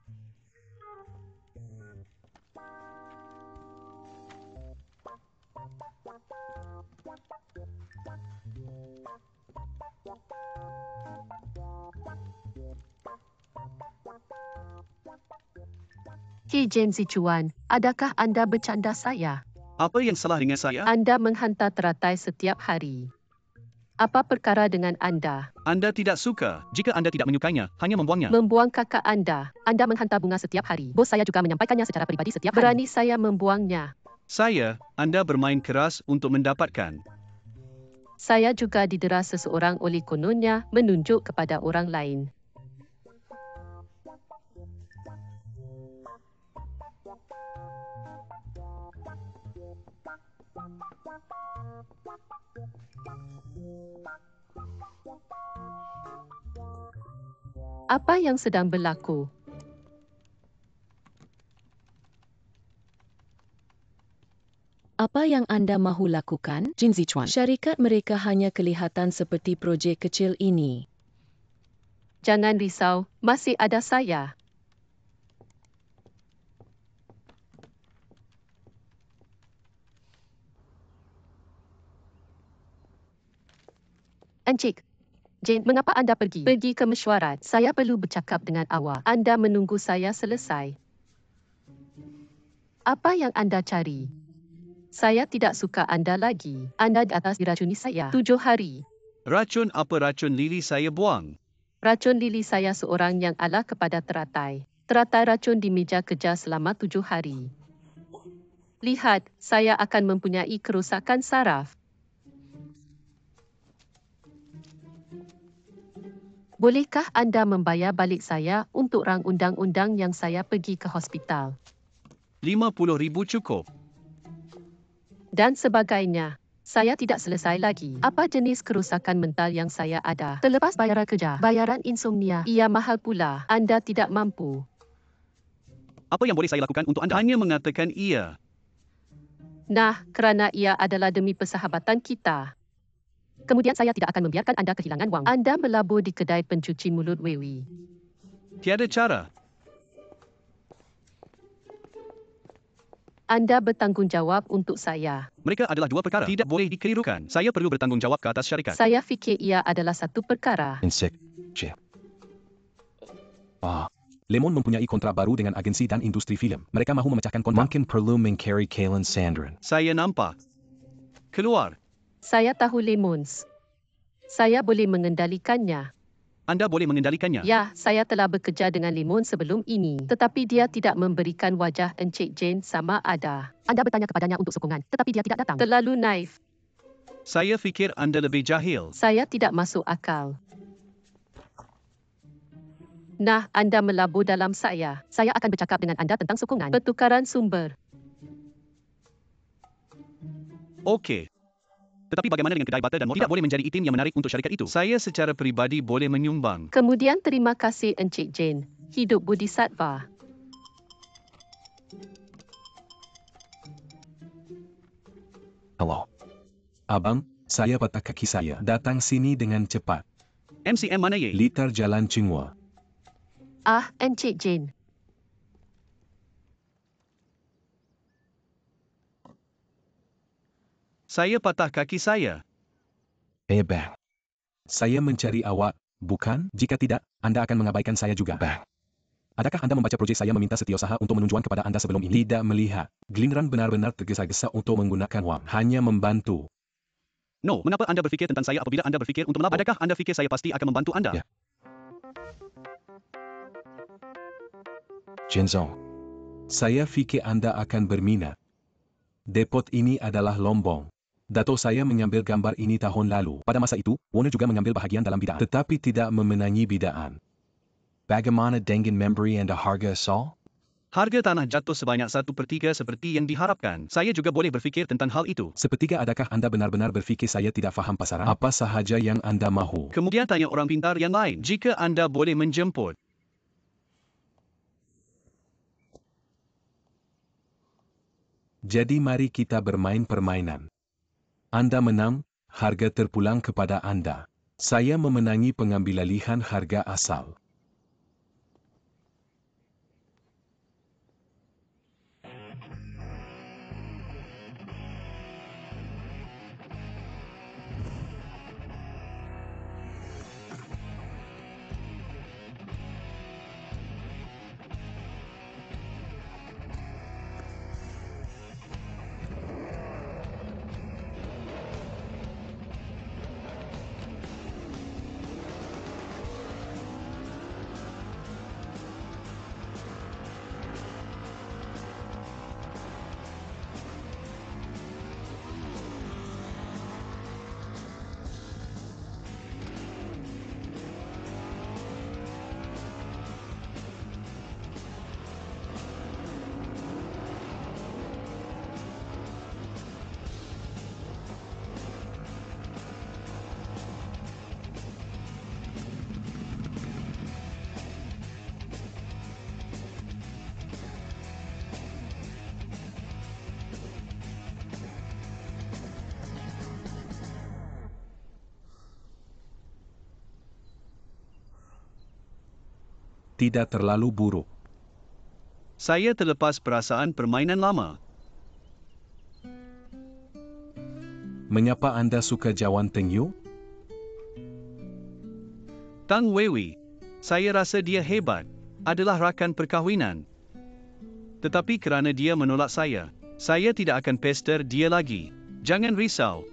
Hei Jane Zichuan, adakah anda bercanda saya? Apa yang salah dengan saya? Anda menghantar teratai setiap hari. Apa perkara dengan anda? Anda tidak suka. Jika anda tidak menyukainya, hanya membuangnya. Membuang kakak anda. Anda menghantar bunga setiap hari. Bos saya juga menyampaikannya secara pribadi setiap hari. Berani saya membuangnya. Anda bermain keras untuk mendapatkan. Saya juga didera seseorang oleh kononnya menunjuk kepada orang lain. Apa yang sedang berlaku? Apa yang anda mahu lakukan? Jin Zichuan. Syarikat mereka hanya kelihatan seperti projek kecil ini. Jangan risau, masih ada saya. Encik. Jane, mengapa anda pergi? Pergi ke mesyuarat. Saya perlu bercakap dengan awak. Anda menunggu saya selesai. Apa yang anda cari? Saya tidak suka anda lagi. Anda di atas diracuni saya. 7 hari. Racun apa racun lili saya buang? Racun lili saya seorang yang ala kepada teratai. Teratai racun di meja kerja selama 7 hari. Lihat, saya akan mempunyai kerosakan saraf. Bolehkah anda membayar balik saya untuk rang undang-undang yang saya pergi ke hospital? 50,000 cukup. Dan sebagainya. Saya tidak selesai lagi. Apa jenis kerosakan mental yang saya ada? Terlepas bayaran kerja, bayaran insomnia, ia mahal pula. Anda tidak mampu. Apa yang boleh saya lakukan untuk anda? Hanya mengatakan iya. Nah, kerana ia adalah demi persahabatan kita. Kemudian saya tidak akan membiarkan anda kehilangan wang. Anda melabur di kedai pencuci mulut Wewi. Tiada cara. Anda bertanggungjawab untuk saya. Mereka adalah dua perkara. Tidak boleh dikelirukan. Saya perlu bertanggungjawab ke atas syarikat. Saya fikir ia adalah satu perkara. Insect. J. Lemon mempunyai kontrak baru dengan agensi dan industri filem. Mereka mahu memecahkan kontrak. Munkin perlu mengcarry Kalen Sandrin. Saya nampak. Keluar. Saya tahu Lemons. Saya boleh mengendalikannya. Anda boleh mengendalikannya. Ya, saya telah bekerja dengan Lemons sebelum ini. Tetapi dia tidak memberikan wajah Encik Jane sama ada. Anda bertanya kepadanya untuk sokongan, tetapi dia tidak datang. Terlalu naif. Saya fikir anda lebih jahil. Saya tidak masuk akal. Nah, anda melabur dalam saya. Saya akan bercakap dengan anda tentang sokongan. Pertukaran sumber. Okey. Tetapi bagaimana dengan kedai butter dan mortar? Tidak boleh menjadi item yang menarik untuk syarikat itu. Saya secara peribadi boleh menyumbang. Kemudian terima kasih Encik Jane. Hidup budi satwa. Hello. Abang, saya patah kaki saya. Datang sini dengan cepat. MCM mana ye? Litar Jalan Cingwa. Ah, Encik Jane. Saya patah kaki saya. Bang. Saya mencari awak, bukan? Jika tidak, Anda akan mengabaikan saya juga. Bang. Adakah Anda membaca projek saya meminta setiausaha untuk menunjukkan kepada Anda sebelum ini? Tidak melihat. Giliran benar-benar tergesa-gesa untuk menggunakan wang. Hanya membantu. No, mengapa Anda berfikir tentang saya apabila Anda berfikir untuk melabur? Adakah Anda fikir saya pasti akan membantu Anda? Ya. Jinzong. Saya fikir Anda akan berminat. Depot ini adalah Lombong. Datuk saya mengambil gambar ini tahun lalu. Pada masa itu, Warner juga mengambil bahagian dalam bidaan. Tetapi tidak memenangi bidaan. Bagaimana dengan memberi Anda harga asal? Harga tanah jatuh sebanyak 1/3 seperti yang diharapkan. Saya juga boleh berfikir tentang hal itu. Sepertiga adakah Anda benar-benar berfikir saya tidak faham pasaran? Apa sahaja yang Anda mahu? Kemudian tanya orang pintar yang lain. Jika Anda boleh menjemput. Jadi mari kita bermain permainan. Anda menang, harga terpulang kepada Anda. Saya memenangi pengambilalihan harga asal. Tidak terlalu buruk. Saya terlepas perasaan permainan lama. Mengapa Anda suka Jawan Teng Yu? Tang Weiwei. Saya rasa dia hebat. Adalah rakan perkahwinan. Tetapi kerana dia menolak saya tidak akan pester dia lagi. Jangan risau.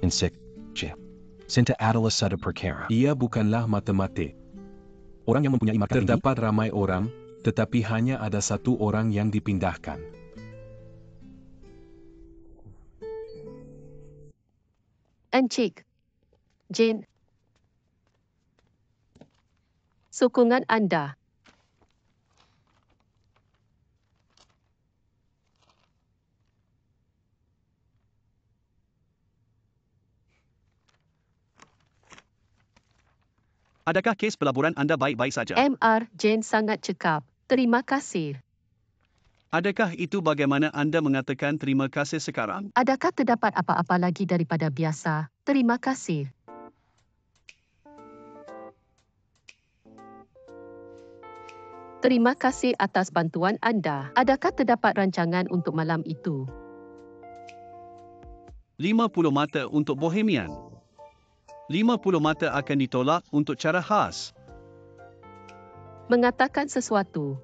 Insik. J. Sinta adalah satu perkara. Ia bukanlah matematik. Orang yang mempunyai market tinggi. Terdapat ramai orang, tetapi hanya ada satu orang yang dipindahkan. Encik Jane. Sokongan Anda. Adakah kes pelaburan Anda baik-baik saja? Mr. Jane sangat cekap. Terima kasih. Adakah itu bagaimana Anda mengatakan terima kasih sekarang? Adakah terdapat apa-apa lagi daripada biasa? Terima kasih. Terima kasih atas bantuan Anda. Adakah terdapat rancangan untuk malam itu? 50 mata untuk Bohemian. 50 mata akan ditolak untuk cara khas. Mengatakan sesuatu.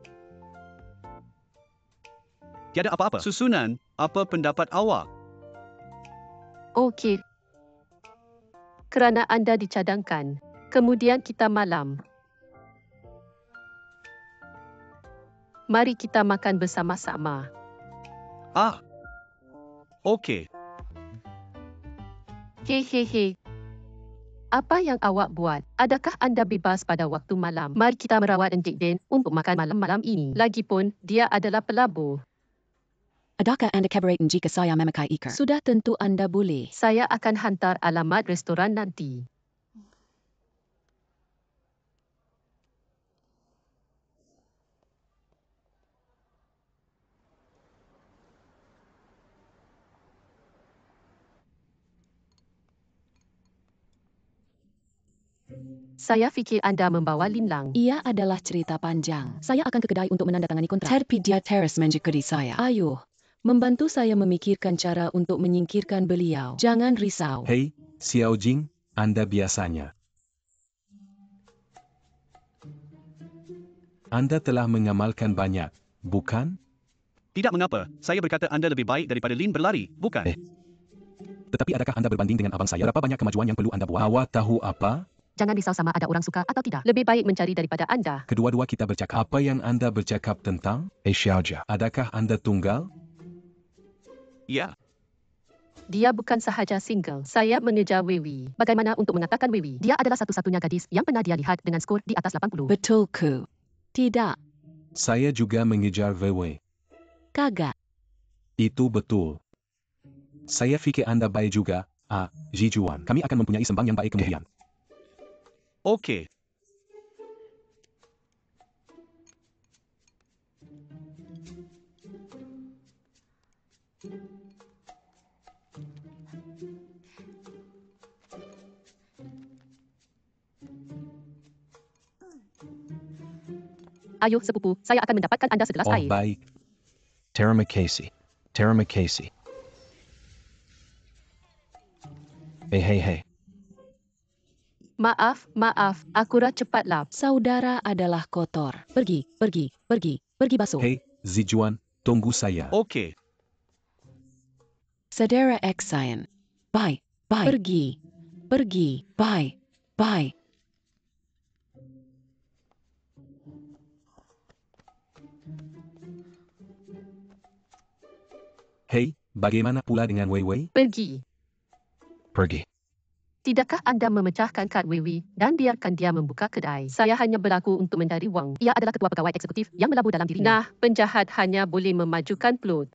Tiada apa-apa. Susunan, apa pendapat awak? Okey. Kerana anda dicadangkan. Kemudian kita malam. Mari kita makan bersama-sama. Ah. Okey. Hehehe. Apa yang awak buat? Adakah anda bebas pada waktu malam? Mari kita merawat Encik Dan untuk makan malam-malam ini. Lagipun, dia adalah pelabur. Adakah anda keberatan jika saya memakai iker? Sudah tentu anda boleh. Saya akan hantar alamat restoran nanti. Saya fikir anda membawa linlang. Ia adalah cerita panjang. Saya akan ke kedai untuk menandatangani kontrak. Tapi dia terus menjekudi saya. Ayuh, membantu saya memikirkan cara untuk menyingkirkan beliau. Jangan risau. Hei, Xiao Jing, Anda biasanya. Anda telah mengamalkan banyak, bukan? Tidak mengapa, saya berkata anda lebih baik daripada Lin berlari, bukan? Tetapi adakah Anda berbanding dengan abang saya? Berapa banyak kemajuan yang perlu Anda buat? Awak tahu apa? Jangan risau sama ada orang suka atau tidak. Lebih baik mencari daripada anda. Kedua-dua kita bercakap. Apa yang Anda bercakap tentang? Xiaojia. Adakah Anda tunggal? Ya, Dia bukan sahaja single. Saya mengejar Wewi. Bagaimana untuk mengatakan Wewi? Dia adalah satu-satunya gadis yang pernah dia lihat dengan skor di atas 80. Betulku. Tidak. Saya juga mengejar VW. Kagak. Itu betul. Saya fikir Anda baik juga, Zijuan. Kami akan mempunyai sembang yang baik kemudian. okey. Ayo sepupu, saya akan mendapatkan anda segelas Oh, air. baik. Terima kasih. Terima kasih. Hey. Maaf, akurat cepatlah. Saudara adalah kotor. Pergi basuh. Hei, Zijuan, tunggu saya. Okey. Saudara Exine. Bye. Pergi. Bye. Hei, bagaimana pula dengan Weiwei? Pergi. Tidakkah anda memecahkan kad Wewi dan biarkan dia membuka kedai? Saya hanya berlaku untuk mencari wang. Ia adalah ketua pegawai eksekutif yang melabur dalam dirinya. Nah, penjahat hanya boleh memajukan plot.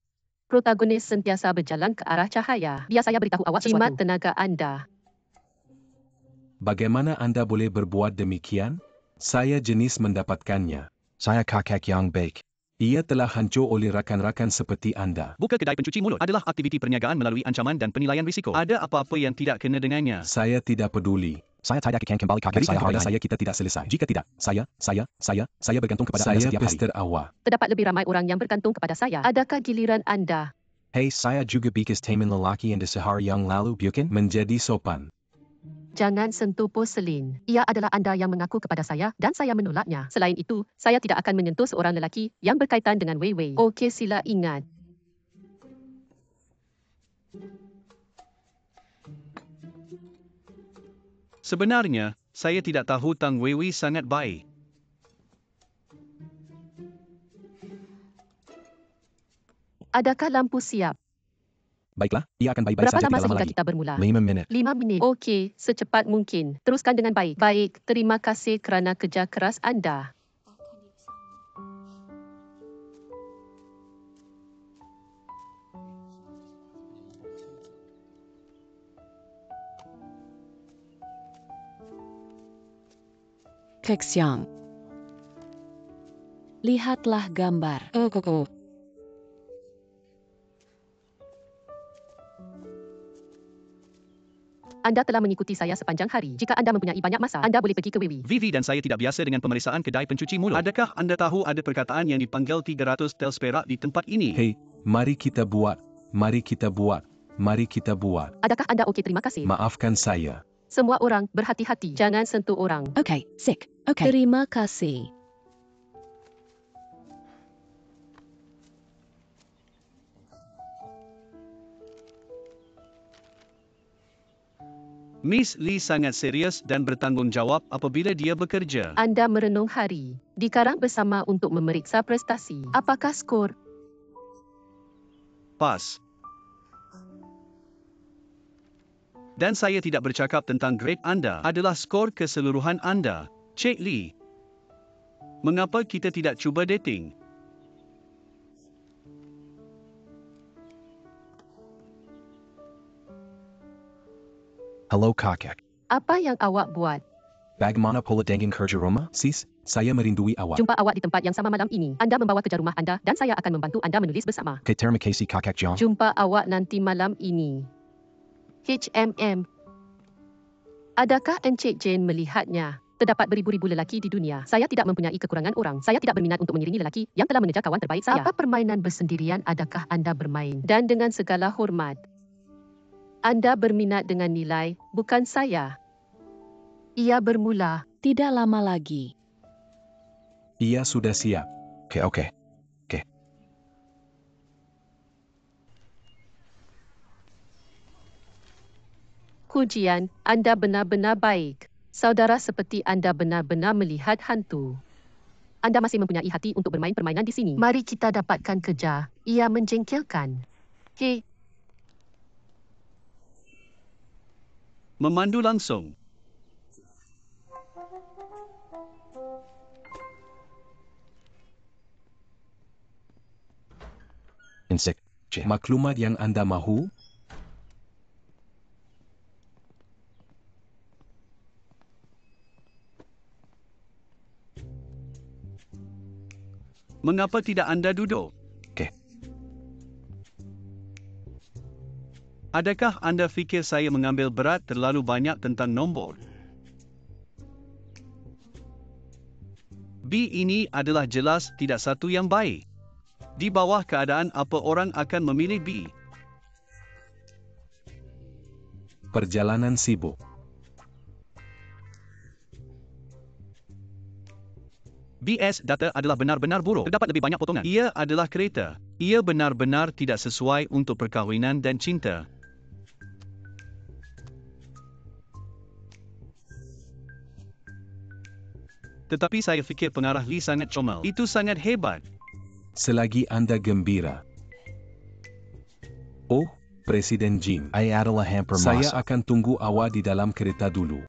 Protagonis sentiasa berjalan ke arah cahaya. Biar saya beritahu awak sesuatu. Jimat tenaga anda. Bagaimana Anda boleh berbuat demikian? Saya jenis mendapatkannya. Saya kakak yang baik. Ia telah hancur oleh rakan-rakan seperti Anda. Buka kedai pencuci mulut adalah aktiviti perniagaan melalui ancaman dan penilaian risiko. Ada apa-apa yang tidak kena dengannya? Saya tidak peduli. Saya tidak akan kembali kakak Berikan saya hari kepada ini. saya kita tidak selesai. Jika tidak, saya bergantung kepada Anda saya setiap hari. pester awak. Terdapat lebih ramai orang yang bergantung kepada saya. Adakah giliran anda? Hey, saya juga bikas teman lelaki yang sehari yang lalu, bukan? Menjadi sopan. Jangan sentuh porselin. Ia adalah anda yang mengaku kepada saya dan saya menolaknya. Selain itu, saya tidak akan menyentuh seorang lelaki yang berkaitan dengan Weiwei. Okey, sila ingat. Sebenarnya, saya tidak tahu Tang Weiwei sangat baik. Adakah lampu siap? Baiklah, ia akan baik-baik Berapa saja lama tidak lama sehingga lagi. kita bermula? 5 minit. 5 minit. Okey, secepat mungkin. Teruskan dengan baik. Baik, terima kasih kerana kerja keras anda. Kexiang. Lihatlah gambar. Anda telah mengikuti saya sepanjang hari. Jika anda mempunyai banyak masa, anda boleh pergi ke Wewi. Vivi dan saya tidak biasa dengan pemeriksaan kedai pencuci mulut. Adakah anda tahu ada perkataan yang dipanggil 300 tel perak di tempat ini? Hei, mari kita buat. Adakah anda okey? Terima kasih. Maafkan saya. Semua orang berhati-hati. Jangan sentuh orang. Okay, sick. Okay. Terima kasih. Miss Lee sangat serius dan bertanggungjawab apabila dia bekerja. Anda merenung hari. Dikarang bersama untuk memeriksa prestasi. Apakah skor? Pas. Dan saya tidak bercakap tentang grade anda, adalah skor keseluruhan anda. Cik Lee. Mengapa kita tidak cuba dating? Hello kakak. Apa yang awak buat? Bagaimana pola dengan kerja rumah? Sis, saya merindui awak. Jumpa awak di tempat yang sama malam ini. Anda membawa kerja rumah anda dan saya akan membantu anda menulis bersama. Okay, terima kasih kakak John. Jumpa awak nanti malam ini. HMM. Adakah Encik Jane melihatnya? Terdapat beribu-ribu lelaki di dunia. Saya tidak mempunyai kekurangan orang. Saya tidak berminat untuk mengiringi lelaki yang telah mengejar kawan terbaik saya. Apa permainan bersendirian adakah anda bermain? Dan dengan segala hormat, anda berminat dengan nilai, bukan saya. Ia bermula. Tidak lama lagi. Ia sudah siap. Okay. Pujian, anda benar-benar baik. Saudara seperti anda benar-benar melihat hantu. Anda masih mempunyai hati untuk bermain permainan di sini. Mari kita dapatkan kerja. Ia menjengkelkan. Hei, Memandu langsung. Insek. Maklumat yang anda mahu? Mengapa tidak anda duduk? Okay. Adakah anda fikir saya mengambil berat terlalu banyak tentang nombor? B ini adalah jelas tidak satu yang baik. Di bawah keadaan apa orang akan memilih B? Perjalanan sibuk. BS data adalah benar-benar buruk. Terdapat lebih banyak potongan. Ia adalah kereta. Ia benar-benar tidak sesuai untuk perkahwinan dan cinta. Tetapi saya fikir pengarah Lee sangat comel. Itu sangat hebat. Selagi anda gembira. Oh, Presiden Jim. Ay adalah hampir Saya masuk. akan tunggu awak di dalam kereta dulu.